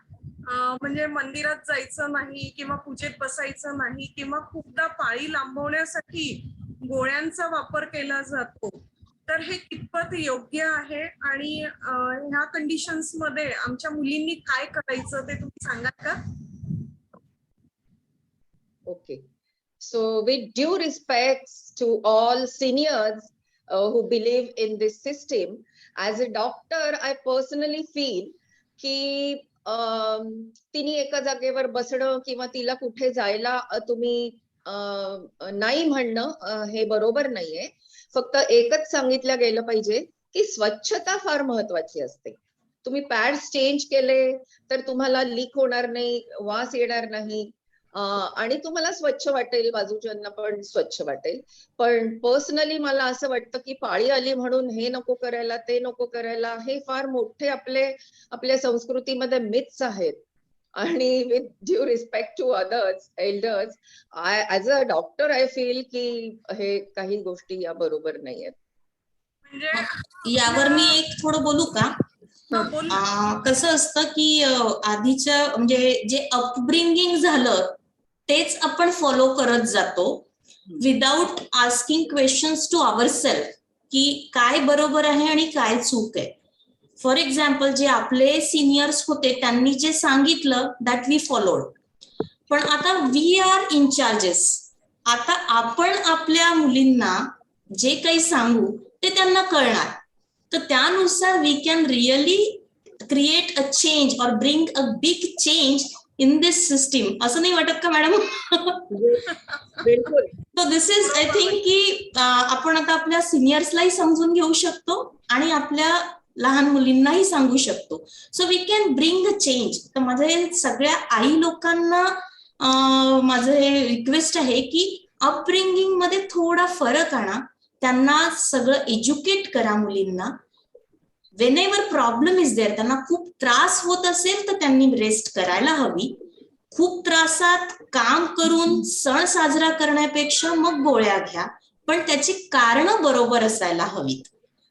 म्हणजे मंदिरात जायचं नाही किंवा पूजेत बसायचं नाही, किंवा खूपदा पाळी लांबवण्यासाठी गोळ्यांचा वापर केला जातो. तर हे कितपत योग्य आहे, आणि ह्या कंडिशन्स मध्ये आमच्या मुलींनी काय करायचं ते तुम्ही सांगाल का? Okay. So with due respects to all seniors who believe in this system, as a doctor, I personally feel की तिने एका जागेवर बसणं किंवा तिला कुठे जायला तुम्ही नाही म्हणणं हे बरोबर नाहीये. फक्त एकच सांगितलं गेलं पाहिजे की स्वच्छता फार महत्वाची असते. तुम्ही पॅड्स चेंज केले तर तुम्हाला लीक होणार नाही, वास येणार नाही, आणि तुम्हाला स्वच्छ वाटेल, बाजूच्यांना पण स्वच्छ वाटेल. पण पर्सनली मला असं वाटतं की पाळी आली म्हणून हे नको करायला, ते नको करायला, हे फार मोठे आपल्या संस्कृतीमध्ये मिथ्स आहेत. आणि with due respect to others elders, as a doctor I feel की हे काही गोष्टी या बरोबर नाहीयेत. म्हणजे यावर मी एक थोडं बोलू का? कसं असतं की आधीच्या म्हणजे जे अपब्रिंगिंग झालं तेच आपण फॉलो करत जातो. Without asking questions to ourselves की काय बरोबर आहे आणि काय चूक आहे. फॉर एक्झाम्पल जे आपले सिनियर्स होते त्यांनी जे सांगितलं दॅट वी फॉलोड. पण आता वी आर इन चार्जेस. आता आपण आपल्या मुलींना जे काही सांगू ते त्यांना कळणार. तर त्यानुसार we can really create a change और bring a big change in this system. असं नाही वाटत का मॅडम? बिलकुल. So this is I think की आपण आता आपल्या सिनियर्सलाही समजून घेऊ शकतो आणि आपल्या लहान मुलींनाही सांगू शकतो. So we can bring a change. तर माझे सगळ्या आई लोकांना माझं हे रिक्वेस्ट आहे की अपब्रिंगिंग मध्ये थोडा फरक आणा. त्यांना सगळं एज्युकेट करा मुलींना. वेनेवर प्रॉब्लेम इज देअर, त्यांना खूप त्रास होत असेल तर त्यांनी रेस्ट करायला हवी. खूप त्रासात काम करून सण साजरा करण्यापेक्षा मग गोळ्या घ्या, पण त्याची कारणं बरोबर असायला हवीत.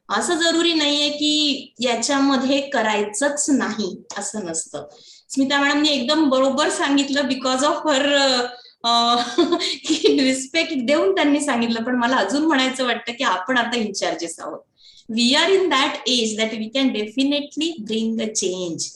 असं जरुरी नाहीये की याच्यामध्ये करायचंच नाही असं नसतं. स्मिता मॅडमनी एकदम बरोबर सांगितलं बिकॉज ऑफ हर रिस्पेक्ट देऊन त्यांनी सांगितलं. पण मला अजून म्हणायचं वाटतं की आपण आता इन्चार्जेस आहोत. We are in that age that we can definitely bring a change.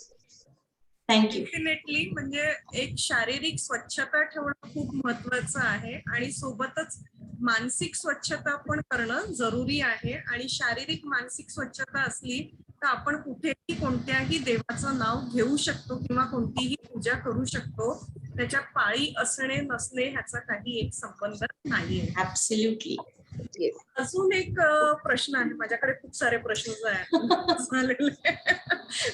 Thank you. Definitely म्हणजे एक शारीरिक स्वच्छता ठेवणं खूप महत्वाचं आहे आणि सोबतच मानसिक स्वच्छता पण करणं जरुरी आहे. आणि शारीरिक मानसिक स्वच्छता असली तर आपण कुठेही कोणत्याही देवाचं नाव घेऊ शकतो किंवा कोणतीही पूजा करू शकतो. त्याच्यात पाळी असणे नसणे ह्याचा काही एक संबंध नाहीये. ऍब्सोल्युटली. अजून एक प्रश्न आहे माझ्याकडे. खूप सारे प्रश्न झालेले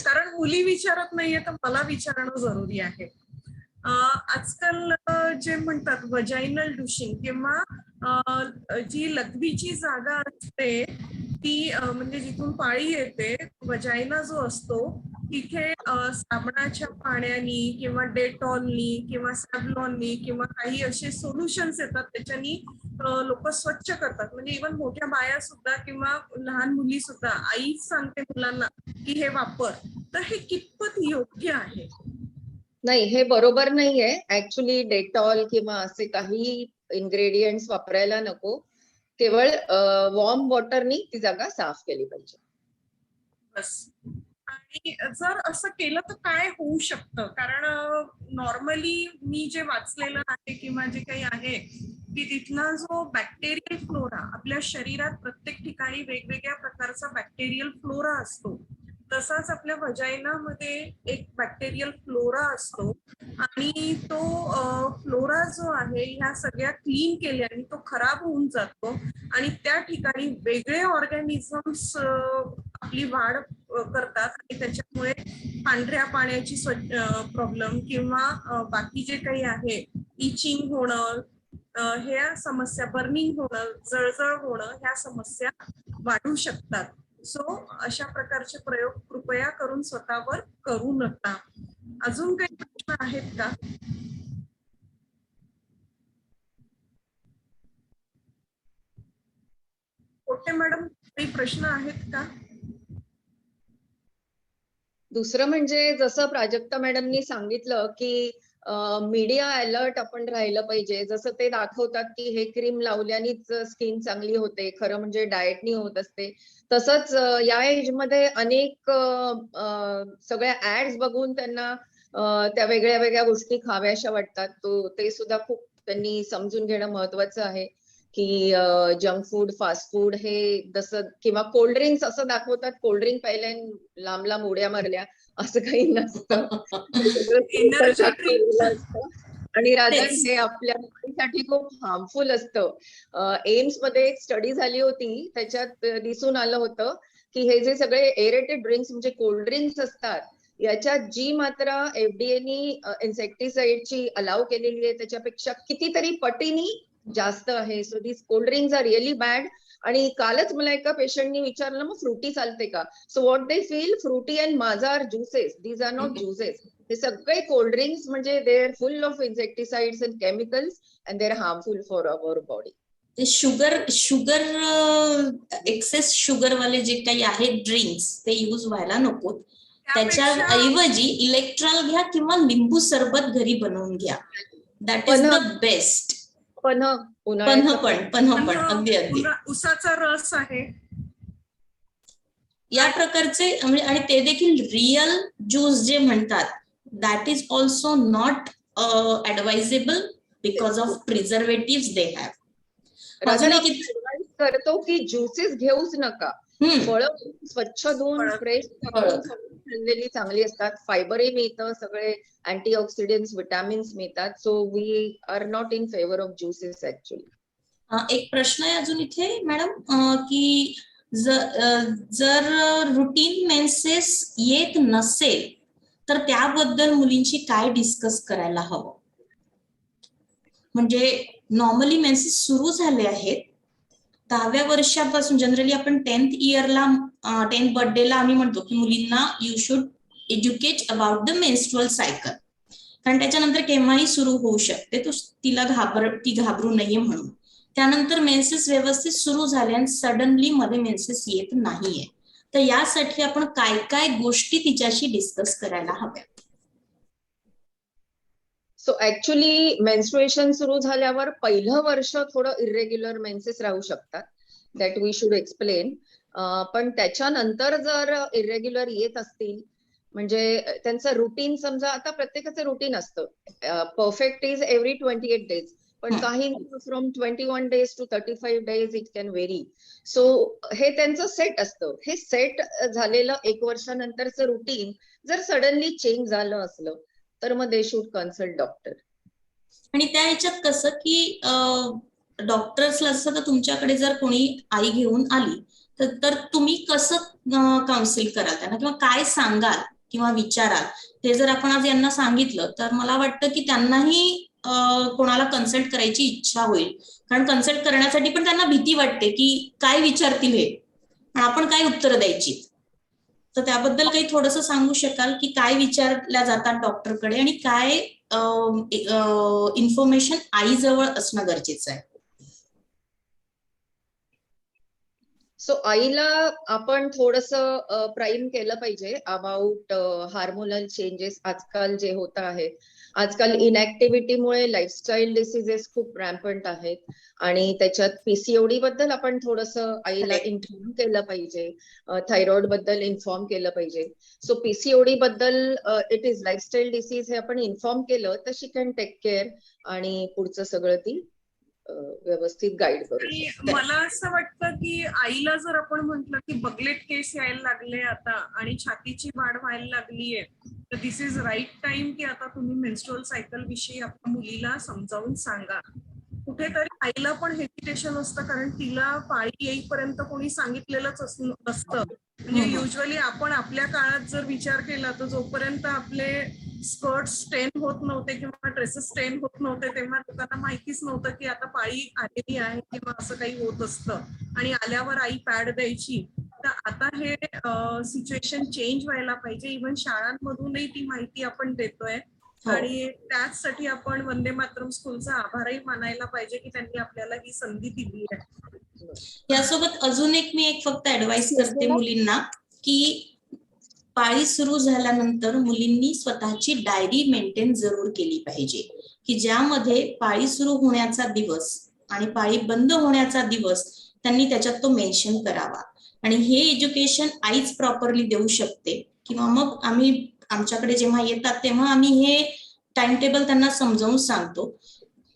कारण मुली विचारत नाहीये तर मला विचारणं जरुरी आहे. आजकाल जे म्हणतात वजायनल डुशिंग किंवा जी लघवीची जागा असते ती म्हणजे जिथून पाळी येते, वजायना जो असतो तिथे साबणाच्या पाण्यानी किंवा डेटॉलनी किंवा सॅव्लॉननी किंवा काही असे सोल्युशन्स येतात त्याच्यानी लोक स्वच्छ करतात. म्हणजे इव्हन मोठ्या बाया सुद्धा किंवा लहान मुली सुद्धा आईच सांगते मुलांना की हे वापर. तर हे कितपत योग्य आहे? नाही, हे बरोबर नाहीये. ऍक्च्युली डेटॉल किंवा असे काही इन्ग्रेडियंट्स वापरायला नको. केवळ वॉर्म वॉटरनी ती जागा साफ केली पाहिजे. बस. आणि जर असं केलं तर काय होऊ शकतं? कारण नॉर्मली मी जे वाचलेलं आहे किंवा जे काही आहे की तिथला जो बॅक्टेरियल फ्लोरा, आपल्या शरीरात प्रत्येक ठिकाणी वेगवेगळ्या प्रकारचा बॅक्टेरियल फ्लोरा असतो. तसाच आपल्या वजायनामध्ये एक बॅक्टेरियल फ्लोरा असतो आणि तो फ्लोरा जो आहे ह्या सगळ्या क्लीन केल्याने तो खराब होऊन जातो आणि त्या ठिकाणी वेगळे ऑर्गॅनिझम्स आपली वाढ करतात आणि त्याच्यामुळे पांढऱ्या पाण्याची प्रॉब्लेम किंवा बाकी जे काही आहे इचिंग होणं, ह्या समस्या, बर्निंग होणं, जळजळ होणं, ह्या समस्या वाढू शकतात. सो अशा प्रकारचे प्रयोग कृपया करून स्वतःवर करू नका. अजून काही प्रश्न आहेत का? कोटे मॅडम, काही प्रश्न आहेत का? दुसरं म्हणजे जसं प्राजक्ता मॅडमनी सांगितलं की मीडिया अलर्ट आपण राहिलं पाहिजे. जसं ते दाखवतात की हे क्रीम लावल्यानेच स्किन चांगली होते, खरं म्हणजे डाएटनी होत असते. तसंच या एज मध्ये अनेक सगळ्या ऍड्स बघून त्यांना त्या वेगळ्या वेगळ्या गोष्टी खाव्याशा वाटतात. ते सुद्धा खूप त्यांनी समजून घेणं महत्वाचं आहे की जंक फूड, फास्ट फूड हे जसं किंवा कोल्ड्रिंक्स असं दाखवतात, कोल्ड्रिंक प्यायल्याने लांब लांब उड्या मारल्या, असं काही नसतं. आणि रादर हे आपल्या बॉडीसाठी खूप हार्मफुल असतं. एम्स मध्ये एक स्टडी झाली होती, त्याच्यात दिसून आलं होतं की हे जे सगळे एरेटेड ड्रिंक्स म्हणजे कोल्ड ड्रिंक्स असतात याच्यात जी मात्रा एफडीएनी इन्सेक्टिसाइडची अलाव केलेली आहे त्याच्यापेक्षा कितीतरी पटीनी जास्त आहे. So this cold drinks are really bad. आणि कालच मला एका पेशंटनी विचारलं मग फ्रुटी चालते का? So what they feel, Frooti and Maaza are juices. These are not juices. हे सगळे कोल्ड ड्रिंक्स म्हणजे they are full of insecticides and chemicals and they are harmful for our body. ते शुगर एक्सेस शुगर वाले जे काही आहेत ड्रिंक्स ते यूज व्हायला नको. त्याच्या ऐवजी इलेक्ट्रॉल घ्या किंवा लिंबू सरबत घरी बनवून घ्या. That is the best. उन्हाळ्याचं पन्ह पण अगदी अगदी उसाचा रस आहे. या प्रकारचे आणि ते देखील रिअल ज्यूस जे म्हणतात, that is also not advisable because of preservative they have. अजून एक ऍडवाइस करतो की ज्युसेस घेऊच नका. फळं स्वच्छ धुवून फ्रेश खाल्लेली चांगली असतात. फायबरही मिळतं, सगळे अँटीऑक्सिडंट्स विटॅमिन्स मिळतात. So we are not in favour of juices actually. एक प्रश्न आहे अजून इथे मॅडम, की जर रुटीन मेन्सेस येत नसेल तर त्याबद्दल मुलींची काय डिस्कस करायला हवं? म्हणजे नॉर्मली मेन्सेस सुरू झाले आहेत, 10व्या वर्षापासून जनरली आपण 10th इयरला 10th बर्थडेला आम्ही म्हणतो की मुलींना you should educate about the menstrual cycle, कारण त्याच्यानंतर केव्हाही सुरू होऊ शकते, ती घाबरू नये म्हणून. त्यानंतर मेन्सेस व्यवस्थित सुरू झाले आणि सडनली मध्ये मेन्सेस येत नाहीये, तर यासाठी आपण काय काय गोष्टी तिच्याशी डिस्कस करायला हव्या? सो ऍक्च्युली मेन्स्ट्रुएशन सुरू झाल्यावर पहिलं वर्ष थोडं इरेग्युलर मेन्सेस राहू शकतात, दॅट वी शुड एक्सप्लेन. पण त्याच्यानंतर जर इरेग्युलर येत असतील, म्हणजे त्यांचं रुटीन, समजा आता प्रत्येकाचं रुटीन असतं, परफेक्ट इज एव्हरी 28 डेज, पण काही from 21 days to 35 days it can vary. So हे त्यांचं सेट असतं. हे सेट झालेलं 1 वर्षानंतरचं रुटीन जर सडनली चेंज झालं असलं तर मग दे शुड कन्सल्ट डॉक्टर. आणि त्या ह्याच्यात कसं की डॉक्टर्सला असं, तर तुमच्याकडे जर कोणी आई घेऊन आली तर तुम्ही कसं काउन्सिल कराल त्यांना, किंवा काय सांगाल किंवा विचाराल, ते जर आपण आज यांना सांगितलं तर मला वाटतं की त्यांनाही कोणाला कन्सल्ट करायची इच्छा होईल, कारण कन्सल्ट करण्यासाठी पण त्यांना भीती वाटते की काय विचारतील हे, आपण काय उत्तर द्यायची. तर त्याबद्दल काही थोडंसं सांगू शकाल की काय विचारल्या जातात डॉक्टरकडे आणि काय इन्फॉर्मेशन आईजवळ असणं गरजेचं आहे? सो आईला आपण थोडंसं प्राईम केलं पाहिजे अबाउट हार्मोनल चेंजेस आजकाल जे होत आहेत. आजकाल इनॅक्टिव्हिटीमुळे लाईफस्टाईल डिसीजेस खूप रॅम्पंट आहेत, आणि त्याच्यात पीसीओडी बद्दल आपण थोडंसं आईला इन्फॉर्म केलं पाहिजे, थायरॉइड बद्दल इन्फॉर्म केलं पाहिजे. सो पीसीओडी बद्दल इट इज लाईफस्टाईल डिसीज, हे आपण इन्फॉर्म केलं तर शी कॅन टेक केअर आणि पुढचं सगळं ती व्यवस्थित गाईड करू. आणि मला असं वाटतं की आईला जर आपण म्हंटल की बगलेट केस यायला लागले आता आणि छातीची वाढ व्हायला लागलीये, तर दिस इज राईट टाइम की आता तुम्ही मेन्स्ट्रुअल सायकल विषयी आपल्या मुलीला समजावून सांगा. कुठेतरी आईला पण हेजिटेशन असतं, कारण तिला पाळी येईपर्यंत कोणी सांगितलेलंच असतं. म्हणजे युजली आपण आपल्या काळात जर विचार केला तर जोपर्यंत आपले स्कर्ट स्टेन होत नव्हते किंवा ड्रेसेस स्टेन होत नव्हते, तेव्हा लोकांना माहितीच नव्हतं की आता पाळी आलेली आहे किंवा असं काही होत असतं, आणि आल्यावर आई पॅड द्यायची. तर आता हे सिच्युएशन चेंज व्हायला पाहिजे. इव्हन शाळांमधूनही ती माहिती आपण देतोय, आणि त्याचसाठी आपण वंदे मातरम स्कूलचा आभारही मानायला पाहिजे की त्यांनी आपल्याला ही संधी दिली आहे. यासोबत अजून एक मी फक्त ऍडवाइस करते मुलींना की पाळी सुरू झाल्यानंतर मुलींनी स्वतःची डायरी मेंटेन जरूर केली पाहिजे, की ज्यामध्ये पाळी सुरू होण्याचा दिवस आणि पाळी बंद होण्याचा दिवस त्यांनी त्याच्यात तो मेन्शन करावा. आणि हे एज्युकेशन आईच प्रॉपरली देऊ शकते, किंवा मग आमच्याकडे जेव्हा येतात तेव्हा आम्ही हे टाइम टेबल त्यांना समजावून सांगतो.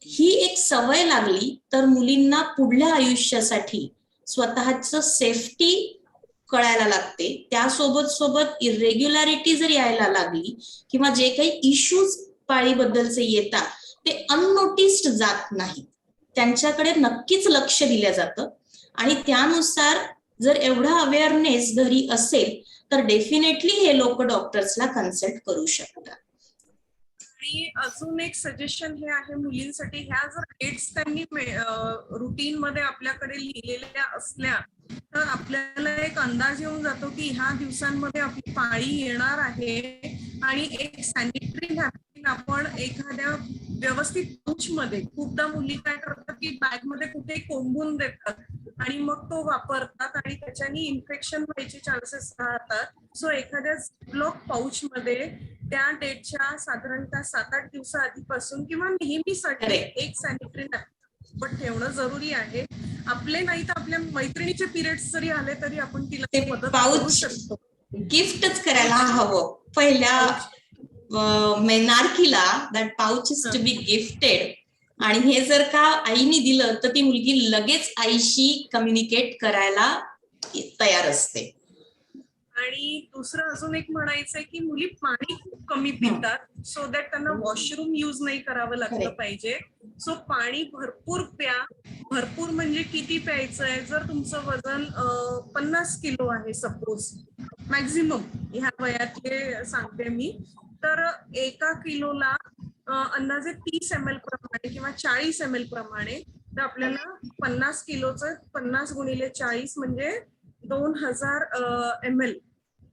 ही एक सवय लागली तर मुलींना पुढल्या आयुष्यासाठी स्वतःच सेफ्टी कळायला लागते. त्यासोबत इरेग्युलॅरिटी जर यायला लागली किंवा जे काही इश्यूज पाळीबद्दलचे येतात ते अननोटिस्ड जात नाही, त्यांच्याकडे नक्कीच लक्ष दिलं जातं. आणि त्यानुसार जर एवढा अवेअरनेस घरी असेल तर डेफिनेटली हे लोक डॉक्टर्सला कन्सल्ट करू शकतात. आणि अजून एक सजेशन हे आहे मुलींसाठी, ह्या जर डेट्स त्यांनी रुटीन मध्ये आपल्याकडे लिहिलेल्या असल्या तर आपल्याला एक अंदाज येऊन जातो की ह्या दिवसांमध्ये आपली पाळी येणार आहे, आणि एक सॅनिटरी नॅपकिन आपण एखाद्या व्यवस्थित पाउच मध्ये, खूपदा मुली काय करतात की बॅग मध्ये कुठे कोंबून देतात आणि मग तो वापरतात आणि त्याच्याने इन्फेक्शन व्हायचे चान्सेस राहतात. सो एखाद्या ब्लॉक पाउच मध्ये त्या डेटच्या साधारणतः 7-8 दिवसाआधीपासून किंवा नेहमीसाठी एक सॅनिटरी नॅपकिन सोबत ठेवणं जरुरी आहे. आपले नाही तर आपल्या मैत्रिणीचे पिरियड्स जरी आले तरी आपण तिला ते मदत करू पाऊच शकतो. गिफ्टच करायला हवं पहिल्या मेनार्कीला. That pouch is to be gifted. आणि हे जर का आईने दिलं तर ती मुलगी लगेच आईशी कम्युनिकेट करायला तयार असते. आणि दुसरं अजून एक म्हणायचंय की मुली पाणी खूप कमी पितात, सो दॅट त्यांना वॉशरूम युज नाही करावं लागलं Correct. पाहिजे. सो पाणी भरपूर प्या. भरपूर म्हणजे किती प्यायचंय? जर तुमचं वजन 50 किलो आहे सपोज, मॅक्झिमम ह्या वयातले सांगते मी, तर 1 किलोला अंदाजे 30 ml प्रमाणे किंवा 40 ml प्रमाणे, तर आपल्याला 50 किलोचं 50 गुणिले 40 म्हणजे 2000 ml,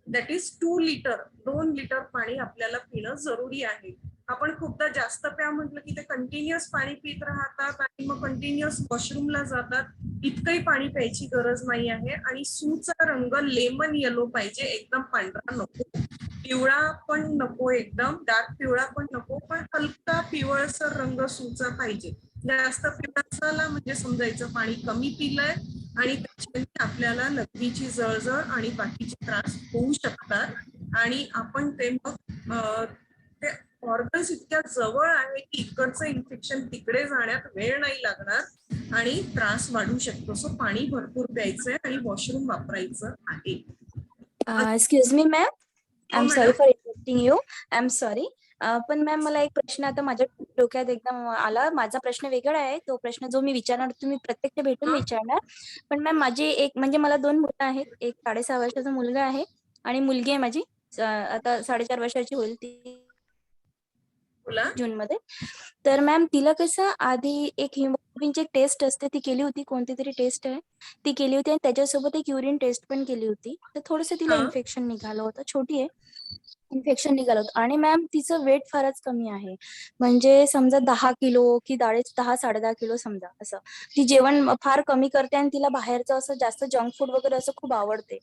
that is 2 litre. 2 litre पाणी आपल्याला पिणं जरुरी आहे. आपण खूपदा जास्त प्या म्हटलं की ते कंटिन्युअस पाणी पित राहतात आणि मग कंटिन्युअस वॉशरूमला जातात. इतकंही पाणी प्यायची गरज नाही आहे. आणि सूचा रंग लेमन येलो पाहिजे, एकदम पांढरा नको, पिवळा पण नको, एकदम डार्क पिवळा पण नको, पण हलका पिवळसर रंग सूचा पाहिजे. जास्त पिवळा म्हणजे समजायचं पाणी कमी पिलंय आणि त्याच्याने आपल्याला लघवीची जळजळ आणि बाकीचे त्रास होऊ शकतात. आणि आपण ते मग ते ऑर्गन्स इतक्या जवळ आहे की इकडचं इन्फेक्शन तिकडे जाण्यात वेळ नाही लागणार आणि त्रास वाढू शकतो. सो पाणी भरपूर प्यायचंय आणि वॉशरूम वापरायचं आहे. Excuse me ma'am, I am हो, sorry madam. For interrupting you. I am sorry. पण मॅम मला एक प्रश्न आता माझ्या डोक्यात एकदम आला. माझा प्रश्न वेगळा आहे. तो प्रश्न जो मी विचारणार तुम्ही प्रत्यक्ष भेटून हा. विचारणार. पण मॅम माझी एक म्हणजे मला 2 मुलं आहेत. एक 6.5 वर्षाचा मुलगा आहे आणि मुलगी आहे माझी आता 4.5 वर्षाची होईल ती बोला. जून मध्ये. तर मॅम तिला कसं आधी एक हिमोग्लोबिनची टेस्ट असते ती केली होती, कोणती तरी टेस्ट आहे ती केली होती आणि त्याच्यासोबत एक युरिन टेस्ट पण केली होती. तर थोडंसं तिला हा. इन्फेक्शन निघालं होतं, छोटी आहे, इन्फेक्शन निघालं होतं. आणि मॅम तिचं वेट फारच कमी आहे, म्हणजे समजा 10 किलो की 10-10.5 किलो समजा असं. ती जेवण फार कमी करते आणि तिला बाहेरचं असं जास्त जंक फूड वगैरे असं खूप आवडते,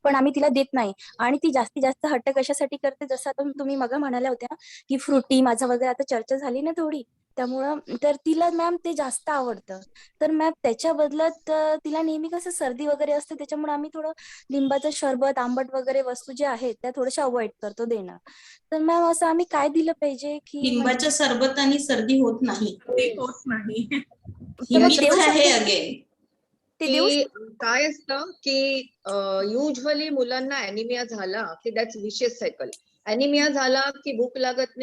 पण आम्ही तिला देत नाही. आणि ती जास्तीत जास्त हट्ट कशासाठी करते, जसं आता तुम्ही मग म्हणाल्या होत्या की फ्रुटी माझा वगैरे आता चर्चा झाली ना थोडी, त्यामुळं तर तिला मॅम ते जास्त आवडतं. तर मॅम त्याच्या बदल्यात तिला नेहमी कसं सर्दी वगैरे असते, त्याच्यामुळे आम्ही थोडं लिंबाचं सरबत, आंबट वगैरे वस्तू ज्या आहेत त्या थोड्याशा अवॉइड करतो देणं. तर मॅम असं आम्ही काय दिलं पाहिजे की लिंबाच्या सरबताने सर्दी होत नाही. ते होत नाही. ही तर मग मिथ देऊ आहे शकतो अगेन. ते देऊ की काय असतं की युजली मुलांना अॅनिमिया झाला की दॅट्स विशियस सायकल. अॅनिमिया झाला की भूक लागत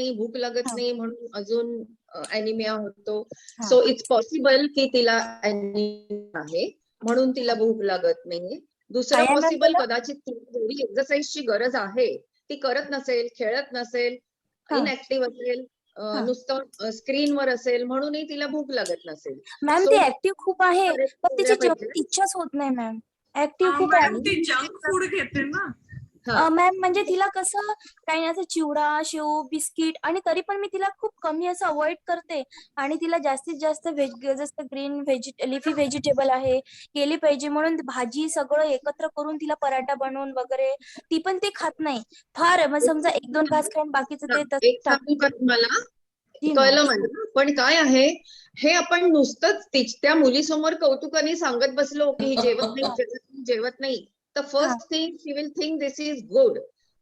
हा. नाही म्हणून अजून अॅनिमिया होतो. हा. सो इट्स पॉसिबल की तिला अॅनिमिया आहे म्हणून तिला भूक लागत नाही. दुसरं काय आहे मॅम पॉसिबल त्याला? कदाचित थोडी एक्सरसाइजची गरज आहे, ती करत नसेल, खेळत नसेल, हा. इनऍक्टिव्ह असेल, हा. नुसतं स्क्रीनवर असेल म्हणूनही तिला भूक लागत नसेल. मॅम सो ती ऍक्टिव्ह खूप आहे, पण तिची जेवणाची इच्छाच होत नाही मॅम. ऍक्टिव्ह खूप मॅडम आहे. ती जंक फूड घेते ना. हा. मॅम म्हणजे तिला कसं काही नाही असं चिवडा, शेव, बिस्किट आणि तरी पण मी तिला खूप कमी असं अवॉइड करते. आणि तिला जास्तीत जास्त जसं ग्रीन लिफी व्हेजिटेबल आहे केली पाहिजे म्हणून भाजी सगळं एकत्र करून तिला पराठा बनवून वगैरे ती पण ते खात नाही. फार मग समजा 1-2 घास खाऊन बाकीचं ते एक तसंच सांगू का तुम्हाला, जी मॅम. कळलं मला. पण काय आहे, हे आपण नुसतंच त्या मुलीसमोर कौतुकाने सांगत बसलो की ही जेवत नाही, तर हा. First thing she will think this is good.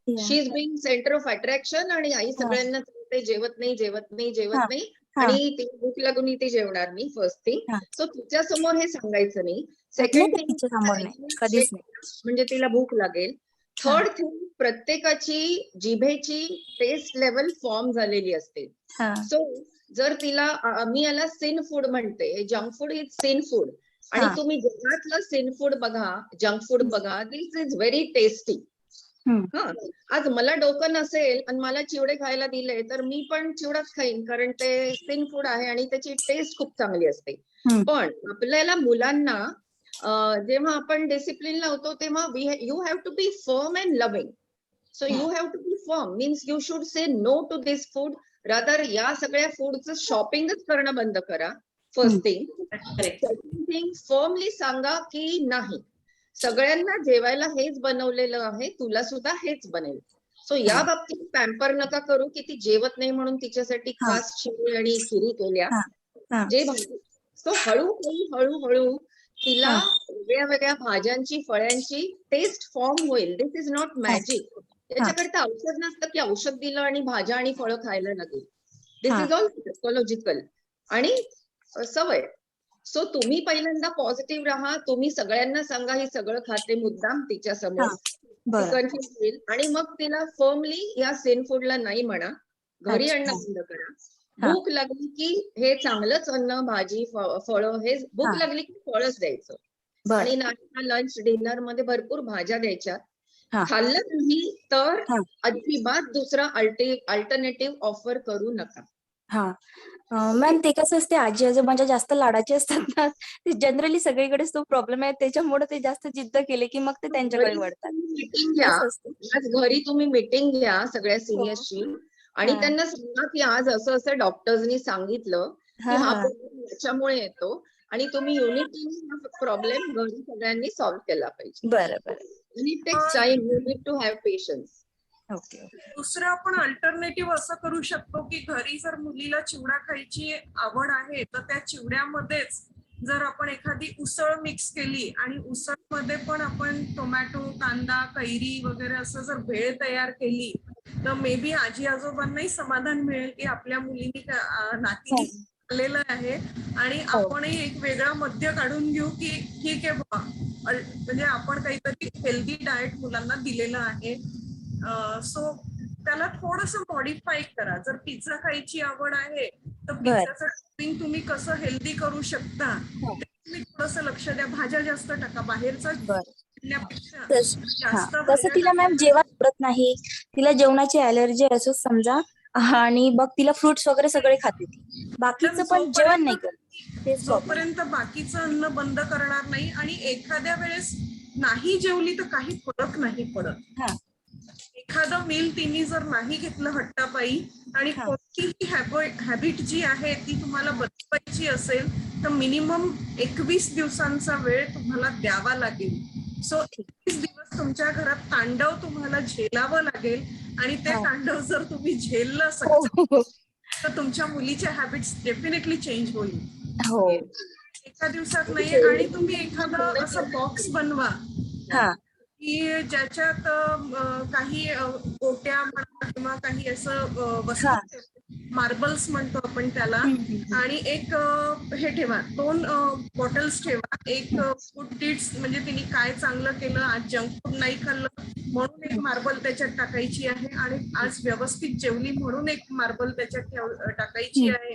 Yeah. She is being centre of attraction आणि आई हा. सगळ्यांना सांगते जेवत हा. नाही हा. आणि ती भूक लागून ती जेवणार नाही. First thing. हा. सो तिच्या समोर हे सांगायचं नाही. नाही सेकंड ते थिंग तिच्या समोर नाही, कधीच नाही. म्हणजे तिला भूक लागेल. हा. थर्ड थिंग, प्रत्येकाची जिभेची टेस्ट लेवल फॉर्म झालेली असते. हा. सो जर तिला मी याला सिन फूड म्हणते, junk food is sin food. आणि हा. तुम्ही जगातलं सिन फूड बघा, जंक फूड बघा, दिस इज व्हेरी टेस्टी. हम्म. हा, आज मला डोकं नसेल आणि मला चिवडे खायला दिले तर मी पण चिवडाच खाईन, कारण ते सिन फूड आहे आणि त्याची टेस्ट खूप चांगली असते. हम्म. पण आपल्याला मुलांना जेव्हा आपण डिसिप्लिन लावतो तेव्हा you have to be firm and loving. So you have to be firm means you should say no to this food. Rather या सगळ्या फूडचं शॉपिंगच करणं बंद करा. First thing. Second thing, firmly सांगा की नाही, सगळ्यांना जेवायला हेच बनवलेलं आहे, तुला सुद्धा हेच बनेल. सो या बाबतीत पॅम्पर नका करू की ती जेवत नाही म्हणून तिच्यासाठी हा. खास शिरी आणि खिरी केल्या. हा. हा. जे सो हळूहळू तिला वेगळ्या वेगळ्या भाज्यांची फळ्यांची टेस्ट फॉर्म होईल. दिस इज नॉट मॅजिक. त्याच्याकरता औषध नसतं की औषध दिलं आणि भाज्या आणि फळं खायला लागेल. दिस इज ऑल सायकोलॉजिकल आणि सवय. सो तुम्ही पहिल्यांदा पॉझिटिव्ह राहा. तुम्ही सगळ्यांना सांगा ही सगळं खाते मुद्दाम तिच्या समोर. कन्फ्युज होईल आणि मग तिला फर्मली या सेन फूडला नाही म्हणा. घरी आणणं बंद करा. भूक लागली की हे चांगलंच अन्न, भाजी, फळं हे भूक लागली की फळच द्यायचं आणि नाश्ता, लंच, डिनर मध्ये भरपूर भाज्या द्यायच्या. खाल्लं नाही तर अजिबात दुसरा अल्टरनेटिव्ह ऑफर करू नका. मॅम ते कसं असते, आजी आजोबांच्या जास्त लाडाचे असतात ना, ते जनरली सगळीकडेच तो प्रॉब्लेम आहे. त्याच्यामुळे ते जास्त जिद्द केले की मग ते त्यांच्याकडे वळतात. मीटिंग घ्या. असं असतं. आज घरी तुम्ही मीटिंग घ्या सगळ्या सिनियर्सची आणि त्यांना सांगा की आज असं असं डॉक्टर्सनी सांगितलं की हा प्रॉब्लेम याच्यामुळे येतो आणि तुम्ही युनिटीने हा प्रॉब्लेम घरी सगळ्यांनी सॉल्व्ह केला पाहिजे. बरं. आणि it takes time. You need to have patience. Okay. दुसरं आपण अल्टरनेटिव्ह असं करू शकतो की घरी जर मुलीला चिवडा खायची आवड आहे तर त्या चिवड्यामध्येच जर आपण एखादी उसळ मिक्स केली आणि उसळमध्ये पण आपण टोमॅटो, कांदा, कैरी वगैरे असं जर भेळ तयार केली तर मे बी आजी आजोबांनाही समाधान मिळेल की आपल्या मुलीने नातीने खाल्लेलं आहे आणि आपणही एक वेगळा मध्य काढून घेऊ की ठीक आहे बा, म्हणजे आपण काहीतरी हेल्दी डाएट मुलांना दिलेलं आहे. सो त्याला थोडस मॉडिफाय करा. जर पिझ्झा खायची आवड आहे तर पिझ्झाचं टॉपिंग तुम्ही कसं हेल्दी करू शकता ते तुम्ही थोडस लक्ष द्या. भाज्या जास्त टाका. बाहेरचा जास्त तसं तिला मॅम जेवण आवडत नाही, तिला जेवणाची ॲलर्जी असो समजा, आणि मग तिला फ्रुट्स वगैरे सगळे खाते ती, बाकीचं पण जेवण नाही करत. जोपर्यंत बाकीचं अन्न बंद करणार नाही आणि एखाद्या वेळेस नाही जेवली तर काही फरक नाही पडत. एखादं मील तिने जर नाही घेतलं हट्टापायी आणि कोणतीही हॅबिट जी आहे ती तुम्हाला बदलवायची असेल तर मिनिमम 21 दिवसांचा वेळ तुम्हाला द्यावा लागेल. सो 21 दिवस तुमच्या घरात तांडव तुम्हाला झेलावं लागेल आणि ते तांडव जर तुम्ही झेललं तर तुमच्या मुलीच्या हॅबिट्स डेफिनेटली चेंज होईल. एका दिवसात नाही. आणि तुम्ही एखादं असं बॉक्स बनवा की ज्याच्यात काही गोट्या म्हणा किंवा काही असं वस्तू, मार्बल्स म्हणतो आपण त्याला, आणि एक हे ठेवा, 2 बॉटल्स ठेवा. एक फूड डिट्स म्हणजे तिने काय चांगलं केलं, आज जंक फूड नाही खाल्लं म्हणून एक मार्बल त्याच्यात टाकायची आहे आणि आज व्यवस्थित जेवली म्हणून एक मार्बल त्याच्यात टाकायची आहे.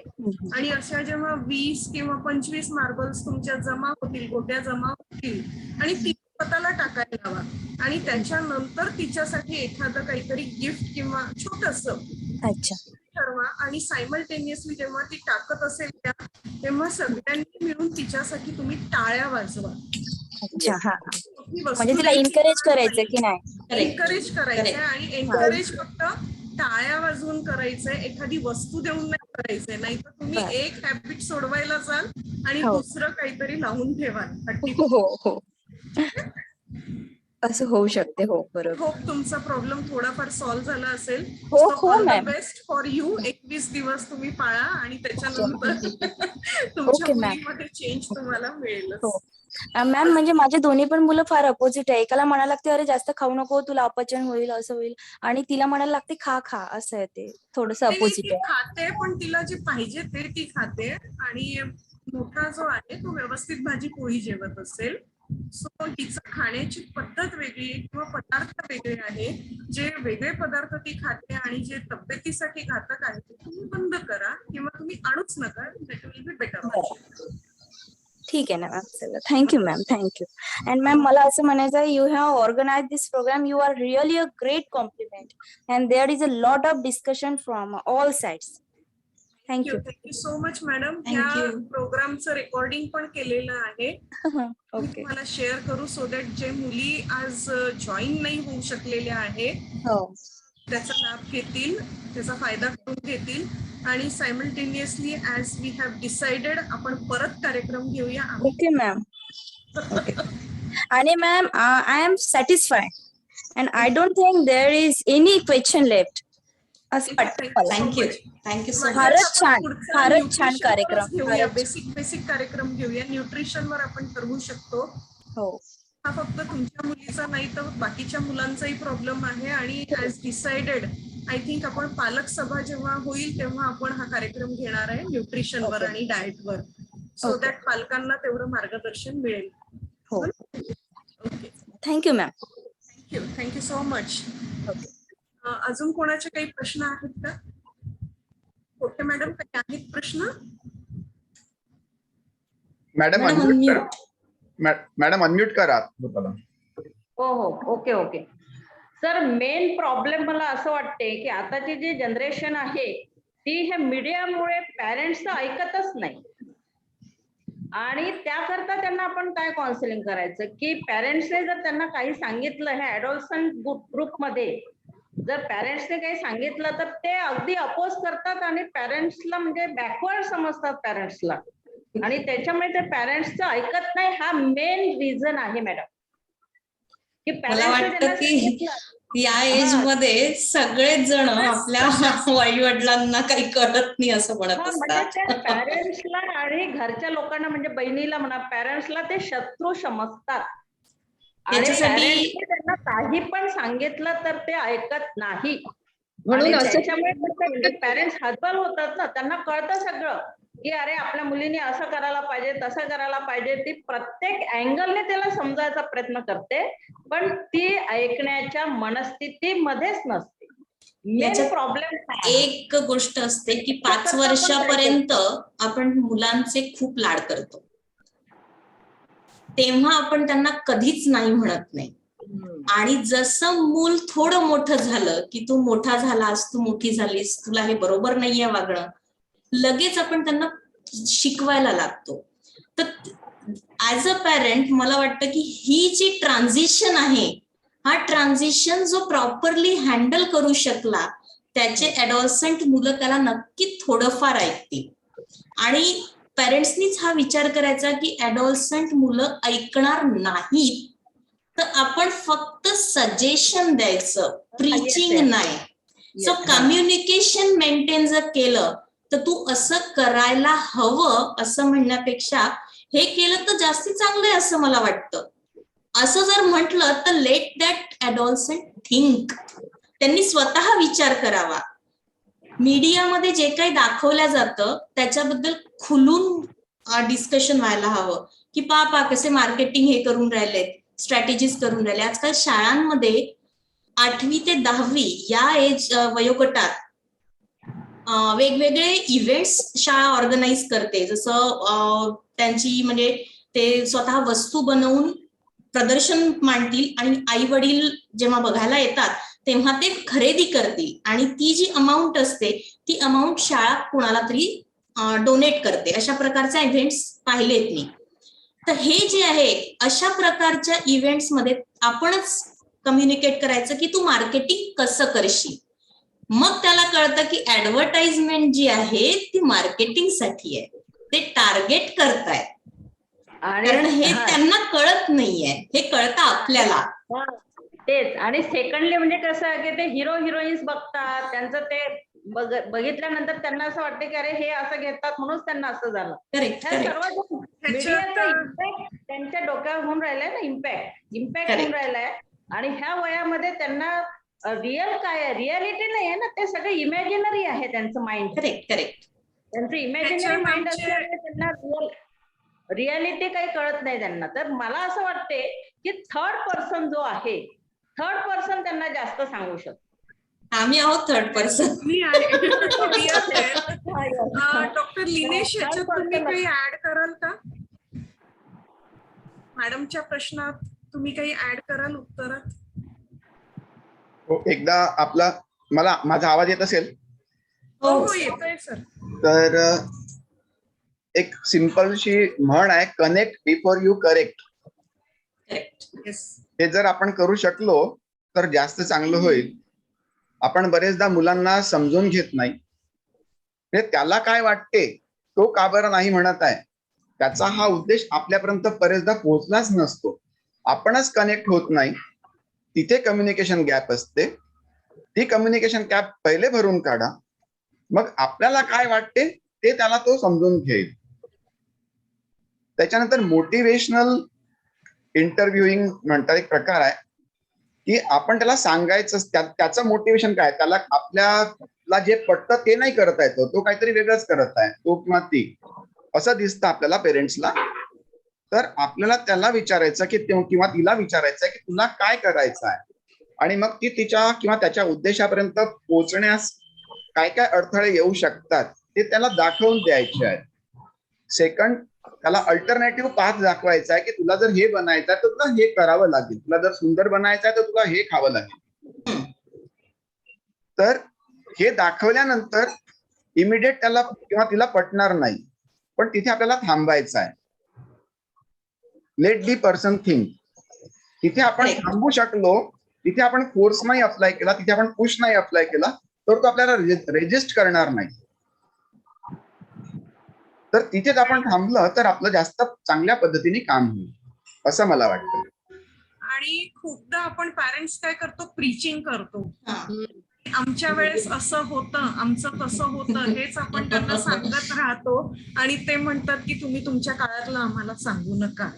आणि अशा जेव्हा 20 किंवा 25 मार्बल्स तुमच्या जमा होतील, गोट्या जमा होतील आणि ती स्वतःला टाकायला हवा आणि त्याच्यानंतर तिच्यासाठी एखादं काहीतरी गिफ्ट किंवा छोटंसं ठरवा आणि सायमल्टेनियसली जेव्हा ती टाकत असेल तेव्हा सगळ्यांनी मिळून तिच्यासाठी तुम्ही टाळ्या वाजवा. म्हणजे तिला एन्करेज करायचं की नाही? एन्करेज करायचंय आणि एन्करेज फक्त टाळ्या वाजवून करायचंय, एखादी वस्तू देऊन नाही करायचंय. नाही तर तुम्ही एक हॅबिट सोडवायला जाल आणि दुसरं काहीतरी लावून ठेवाल. असं होऊ शकते. बरोबर. होप तुमचा प्रॉब्लेम थोडाफार सॉल्व्ह झाला असेल. Best for you. 21 दिवस तुम्ही पाळा आणि त्याच्यानंतर तुमच्या मुलीमध्ये चेंज तुम्हाला मिळेल. मॅम म्हणजे माझे दोन्ही पण मुलं फार अपोजिट आहे. एकाला म्हणायला लागते अरे जास्त खाऊ नको तुला अपचन होईल असं होईल, आणि तिला म्हणायला लागते खा असं आहे. ते थोडस अपोजिट आहे. खाते पण तिला जे पाहिजे ते ती खाते आणि मोठा जो आहे तो व्यवस्थित भाजी पोळी जेवत असेल. सो तिचं खाण्याची पद्धत वेगळी किंवा पदार्थ वेगळे आहे. जे वेगळे पदार्थ ती खाते आणि जे तब्येतीसाठी घातक आहे ते तुम्ही बंद करा किंवा तुम्ही आणूच नका. That will be better. ठीक आहे ना मॅम. सगळं thank you ma'am. Thank you. And ma'am मला असं म्हणायचं आहे, you have organise this programme. You are really a great compliment and there is a lot of discussion from all sides. Thank you. Thank you so much madam. या प्रोग्रामचं रेकॉर्डिंग पण केलेलं आहे. ओके. मला शेअर करू सो दॅट जे मुली आज जॉईन नाही होऊ शकलेल्या आहेत त्याचा लाभ घेतील, त्याचा फायदा करून घेतील आणि simultaneously as we have decided आपण परत कार्यक्रम घेऊया. Okay ma'am. ओके. आणि ma'am I am satisfied and I don't think there is any question left. असं वाटतं मला. Thank you so much. फारच छान, फारच छान कार्यक्रम. घेऊया, फारच. बेसिक कार्यक्रम घेऊया. न्यूट्रिशनवर आपण ठरवू शकतो. हो. हा फक्त तुमच्या मुलीचा नाही तर बाकीच्या मुलांचाही प्रॉब्लेम आहे. आणि ऍज डिसाइडेड आय थिंक आपण पालक सभा जेव्हा होईल तेव्हा आपण हा कार्यक्रम घेणार आहे न्यूट्रिशनवर Okay. आणि डाएटवर, सो Okay. दॅट पालकांना तेवढं मार्गदर्शन मिळेल. हो. Okay, thank you ma'am. Thank you so much. Okay. अजून कोणाचे काही प्रश्न आहेत का? ओके मॅडम, काही आहेत प्रश्न? Madam madam unmute unmute. करा. मॅडम अनम्यूट करा तुम्हाला. हो, ओके. सर, मेन प्रॉब्लेम मला असं वाटते की आताची जी जनरेशन आहे ती हे मीडियामुळे पॅरेंट्सचं ऐकतच नाही. आणि त्याकरता त्यांना आपण काय काउन्सिलिंग करायचं की पॅरेंट्सने जर त्यांना काही सांगितलं ह्या ऍडॉलसंट ग्रुपमध्ये, जर पॅरेंट्सने काही सांगितलं तर ते अगदी अपोज करतात आणि पॅरेंट्सला म्हणजे बॅकवर्ड समजतात पॅरेंट्सला, आणि त्याच्यामुळे ते पॅरेंट्सचं ऐकत नाही. हा मेन रिझन आहे मॅडम. की मला वाटतं की या एज मध्ये सगळेच जण आपल्या आई वडिलांना काही कळत नाही असं म्हणत म्हणजे असतात. ते पॅरेंट्सला आणि घरच्या लोकांना म्हणजे बहिणीला म्हणा, पॅरेंट्सला ते शत्रू समजतात. आणि त्याच्यासाठी- parents ने त्यांना काही पण सांगितलं तर ते ऐकत नाही. म्हणून आणि असं त्याच्यामुळे पॅरेंट्स हतबल होतात ना, त्यांना कळतं सगळं की अरे आपल्या मुलीने असं करायला पाहिजे, तसं करायला पाहिजे. ती प्रत्येक अँगलने त्याला समजायचा प्रयत्न करते, पण ती ऐकण्याच्या मनस्थितीमध्येच नसते. मेन याच्यात प्रॉब्लेम एक गोष्ट असते की 5 वर्षापर्यंत आपण मुलांचे खूप लाड करतो, तेव्हा आपण त्यांना कधीच नाही म्हणत नाही. आणि जसं मूल थोडं मोठं झालं की तू मोठा झालास, तू मोठी झालीस, तुला हे बरोबर नाहीये वागणं, लगेच आपण त्यांना शिकवायला लागतो. तर ऍज अ पॅरेंट मला वाटतं की ही जी ट्रान्झिशन आहे, हा ट्रान्झिशन जो प्रॉपरली हँडल करू शकला त्याचे ऍडॉलसंट मुलं त्याला नक्की थोडंफार ऐकतील. आणि पॅरेंट्सनीच हा विचार करायचा की ऍडॉलसंट मुलं ऐकणार नाहीत तर आपण फक्त सजेशन द्यायचं, प्रीचिंग नाही. सो कम्युनिकेशन मेंटेन जर केलं तर तू असं करायला हवं असं म्हणण्यापेक्षा हे केलं तर जास्ती चांगलं आहे असं मला वाटतं, असं जर म्हटलं तर लेट दॅट ऍडॉलसंट थिंक. त्यांनी स्वतः विचार करावा. मीडियामध्ये जे काही दाखवलं जातं त्याच्याबद्दल खुलून डिस्कशन व्हायला हवं की पापा कसे मार्केटिंग हे करून राहिलेत, स्ट्रॅटेजीज करून राहिले. आजकाल शाळांमध्ये 8वी ते 10वी या एज वयोगटात वेगवेगळे इव्हेंट्स शाळा ऑर्गनाईज करते. जसं त्यांची म्हणजे ते स्वतः वस्तू बनवून प्रदर्शन मांडतील आणि आई वडील जेव्हा बघायला येतात तेव्हा ते खरेदी करतील आणि ती जी अमाऊंट असते ती अमाऊंट शाळा कुणाला तरी डोनेट करते. अशा प्रकारचे इव्हेंट्स पाहिलेत मी. तर हे जे आहे अशा प्रकारच्या इव्हेंट्स मध्ये आपणच कम्युनिकेट करायचं की तू मार्केटिंग कसं करशील. मग त्याला कळतं की ऍडव्हर्टाइजमेंट जी आहे ती मार्केटिंग साठी आहे, ते टार्गेट करतायत. कारण हे त्यांना कळत नाहीये, हे कळतं आपल्याला. तेच. आणि सेकंडली म्हणजे कसं आहे की ते हिरो हिरोईन्स बघतात, त्यांचं ते बघितल्यानंतर त्यांना असं वाटतं की अरे हे असं घेतात म्हणूनच त्यांना असं झालं. करेक्ट ह्या करेक्ट सर्व मीडियाचा इम्पॅक्ट त्यांच्या डोक्यावर होऊन राहिलाय ना, इम्पॅक्ट होऊन राहिलाय. आणि ह्या वयामध्ये त्यांना रिअल काय आहे, रियालिटी नाही आहे ना, ते सगळं इमॅजिनरी आहे त्यांचं माइंड. करेक्ट त्यांचं इमॅजिनरी माइंड असल्यामुळे त्यांना रियालिटी काही कळत नाही त्यांना. तर मला असं वाटते की थर्ड पर्सन जो आहे, थर्ड पर्सन त्यांना जास्त सांगू शकतो. आम्ही आहोत थर्ड पर्सन. डॉक्टर लिनेश, याच्यात तुम्ही काही ऍड कराल का? मॅडमच्या प्रश्नात तुम्ही काही ऍड कराल उत्तरात? हो, एकदा आपला माझा आवाज येत असेल हो येतोय सर. तर एक सिंपलशी म्हण आहे, कनेक्ट बिफोर यू करेक्ट. हे जर आपण करू शकलो तर जास्त चांगलं होईल. आपण बरेचदा मुलांना समजून घेत नाही, त्याला काय वाटते तो का बरं नाही म्हणत आहे, त्याचा हा उद्देश आपल्यापर्यंत बरेचदा पोहोचलाच नसतो. आपणच कनेक्ट होत नाही, तिथे कम्युनिकेशन गॅप असते. ती कम्युनिकेशन गॅप पहिले भरून काढा. मग आपल्याला काय वाटते ते त्याला तो समजून घेईल. त्याच्यानंतर मोटिवेशनल इंटरव्ह्युइंग म्हणतात एक प्रकार आहे की आपण त्याला सांगायचं त्याचं मोटिवेशन काय, त्याला आपल्याला जे पटतं ते नाही करत आहे, तो काहीतरी वेगळंच करत आहे, तो किंवा ती असं दिसतं आपल्याला पेरेंट्सला. तर आपल्याला त्याला विचारायचं की किंवा तिला विचारायचं की तुला काय करायचं आहे, आणि मग ती तिच्या किंवा त्याच्या उद्देशापर्यंत पोहोचण्यास काय काय अडथळे येऊ शकतात ते त्याला दाखवून द्यायचे आहेत. सेकंड, त्याला अल्टरनेटिव्ह पाथ दाखवायचा आहे की तुला जर हे बनायचं आहे तर तुला हे करावं लागेल, तुला जर सुंदर बनायचं आहे तर तुला हे खावं लागेल. तर हे दाखवल्यानंतर इमिडिएट त्याला किंवा तिला पटणार नाही, पण तिथे आपल्याला थांबायचं आहे. Let the person think. तिथे आपण थांबू शकलो, तिथे आपण फोर्स नाही अप्लाय केला, तिथे आपण पुश नाही अप्लाय केला तर तो आपल्याला रेजिस्ट करणार नाही. तर तिथेच आपण थांबलं तर आपलं जास्त चांगल्या पद्धतीने काम होईल असं मला वाटतं. आणि खूपदा आपण पॅरेंट्स काय करतो, प्रीचिंग करतो. हा. आमच्या वेळेस असं होतं, आमचं तसं होतं, हेच आपण त्यांना सांगत राहतो आणि ते म्हणतात की तुम्ही तुमच्या काळातलं आम्हाला सांगू नका,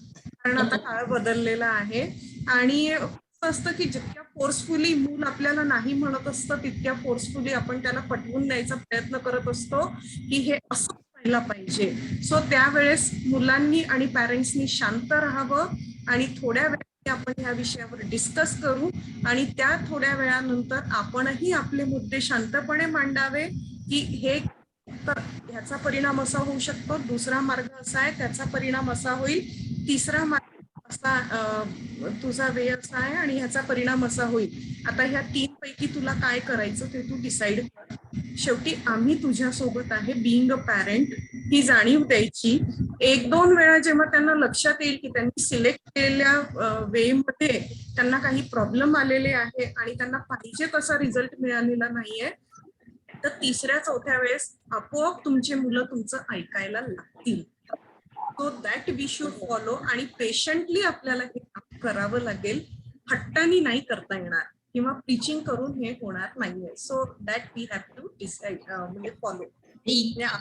कारण आता काळ बदललेला आहे. आणि असं असतं की जितक्या फोर्सफुली मूल आपल्याला नाही म्हणत असतं तितक्या फोर्सफुली आपण त्याला पटवून द्यायचा प्रयत्न करत असतो की हे असं व्हायला पाहिजे. सो त्यावेळेस मुलांनी आणि पॅरेंट्सनी शांत राहावं आणि थोड्या वेळाने आपण ह्या विषयावर डिस्कस करू आणि त्या थोड्या वेळानंतर आपणही आपले मुद्दे शांतपणे मांडावे की हे तर ह्याचा परिणाम असा होऊ शकतो, दुसरा मार्ग असा आहे त्याचा परिणाम असा होईल, तिसरा मार्ग असा तुझा वे असा आहे आणि ह्याचा परिणाम असा होईल. आता ह्या 3 पैकी तुला काय करायचं ते तू डिसाईड कर. शेवटी आम्ही तुझ्या सोबत आहे, बिईंग अ पॅरेंट ही जाणीव द्यायची. 1-2 वेळा जेव्हा त्यांना लक्षात येईल की त्यांनी सिलेक्ट केलेल्या वे मध्ये त्यांना काही प्रॉब्लेम आलेले आहे आणि त्यांना पाहिजे तसा रिझल्ट मिळालेला नाहीये, तर 3ऱ्या-4थ्या वेळेस आपोआप तुमची मुलं तुमचं ऐकायला लागतील. So that we should follow. आणि पेशंटली आपल्याला हे काम करावं लागेल, हट्टानी नाही करता येणार किंवा प्रीचिंग करून हे होणार नाहीये. So that we have to decide म्हणजे follow.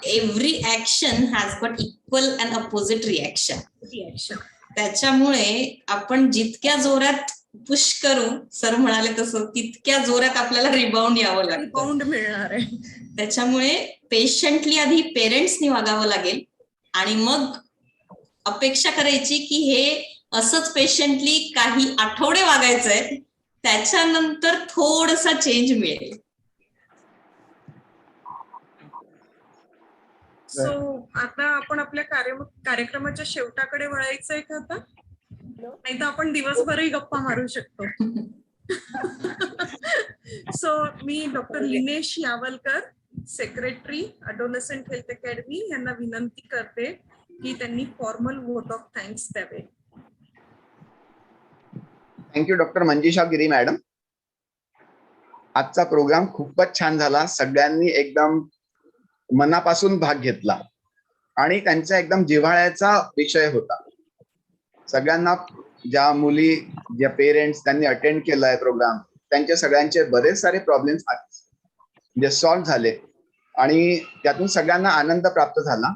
Every action has got equal and opposite reaction. त्याच्यामुळे आपण जितक्या जोरात पुश करू, सर म्हणाले तसं, तितक्या जोरात आपल्याला रिबाउंड यावं लागतं, रिबाउंड मिळणार आहे. त्याच्यामुळे पेशंटली आधी पेरेंट्सनी वागावं लागेल आणि मग अपेक्षा करायची की हे असंच पेशंटली काही आठवडे वागायचंय, त्याच्यानंतर थोडासा चेंज मिळेल. सो आता आपण आपल्या कार्यक्रमाच्या शेवटाकडे वळायचंय का आता? नाही तर आपण दिवसभरही गप्पा मारू शकतो. सो मी doctor Linesh Yavalkar, secretary adolescent health academy यांना विनंती करते की त्यांनी फॉर्मल व्होट ऑफ थँक्स द्यावे. Thank you doctor Manjisha Giri madam. आजचा प्रोग्राम खूपच छान झाला, सगळ्यांनी एकदम मनापासून भाग घेतला आणि त्यांचा एकदम जिव्हाळ्याचा विषय होता. सगळ्यांना, ज्या मुली, ज्या पेरेंट्स त्यांनी अटेंड केलाय प्रोग्राम, त्यांचे सगळ्यांचे बरेच सारे प्रॉब्लेम्स म्हणजे सॉल्व्ह झाले आणि त्यातून सगळ्यांना आनंद प्राप्त झाला.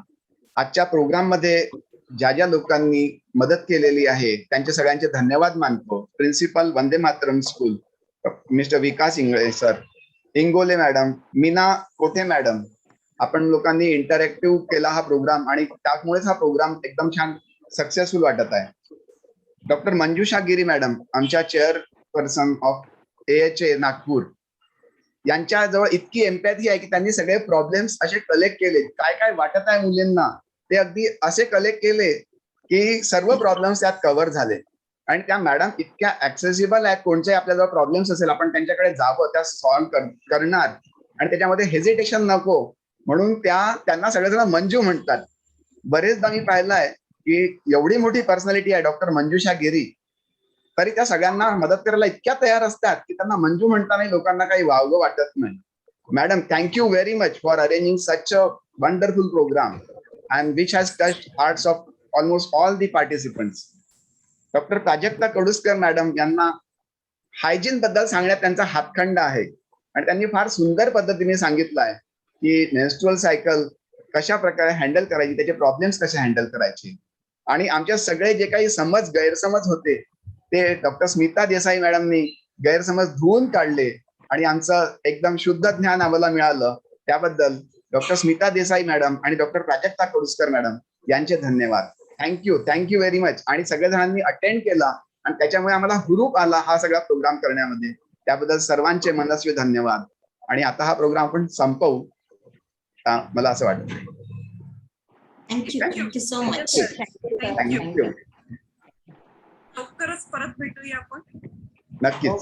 आजच्या प्रोग्राम मध्ये ज्या लोकांनी मदत केलेली आहे त्यांचे सगळ्यांचे धन्यवाद मानतो. Principal Vande Mataram school mister Vikas Ingale sir, Ingole madam, Meena Kothe madam, आपण लोकांनी इंटरॅक्टिव्ह केला हा प्रोग्राम आणि त्यामुळेच हा प्रोग्राम एकदम छान सक्सेसफुल वाटत आहे. डॉक्टर मंजुषा गिरी मॅडम, आमच्या चेअरपर्सन ऑफ AHA नागपूर, यांच्याजवळ इतकी एम्पॅथी आहे की त्यांनी सगळे प्रॉब्लेम्स असे कलेक्ट केले, काय काय वाटत आहे मुलींना ते अगदी असे कलेक्ट केले की सर्व प्रॉब्लेम्स त्यात कव्हर झाले. आणि त्या मॅडम इतक्या ऍक्सेसिबल आहेत, कोणत्याही आपल्याजवळ प्रॉब्लेम्स असेल आपण त्यांच्याकडे जावं, त्या सॉल्व्ह करणार आणि त्याच्यामध्ये हेजिटेशन नको म्हणून त्यांना सगळेजण मंजू म्हणतात. बरेचदा मी पाहिलंय की एवढी मोठी पर्सनॅलिटी आहे डॉक्टर मंजुषा गिरी, तरी त्या सगळ्यांना मदत करायला इतक्या तयार असतात की त्यांना मंजू म्हणताना लोकांना काही वावगं वाटत नाही. Madam, thank you very much for arranging such a wonderful programme and which has touched hearts of almost all the participants. Doctor Prajakta Kaduskar madam यांना हायजीन बद्दल सांगण्यात त्यांचा हातखंड आहे. आणि त्यांनी फार सुंदर पद्धतीने सांगितलं आहे की मेन्स्ट्रुअल सायकल कशा प्रकारे हँडल करायची, त्याचे प्रॉब्लेम्स कसे हँडल करायचे. आणि आमच्या सगळे जे काही गैरसमज होते ते डॉक्टर स्मिता देसाई मॅडमनी गैरसमज धुवून काढले आणि आमचं एकदम शुद्ध ज्ञान आम्हाला मिळालं. त्याबद्दल डॉक्टर स्मिता देसाई मॅडम आणि डॉक्टर प्राजक्ता कडुसकर मॅडम यांचे धन्यवाद. Thank you very much. आणि सगळ्या अटेंड केला आणि त्याच्यामुळे आम्हाला हुरूप आला हा सगळा प्रोग्राम करण्यामध्ये. त्याबद्दल सर्वांचे मनस्वी धन्यवाद. आणि आता हा प्रोग्राम आपण संपवू मला असं वाटतं. Thank you so much. थँक्यू. लवकरच परत भेटूया आपण. नक्कीच.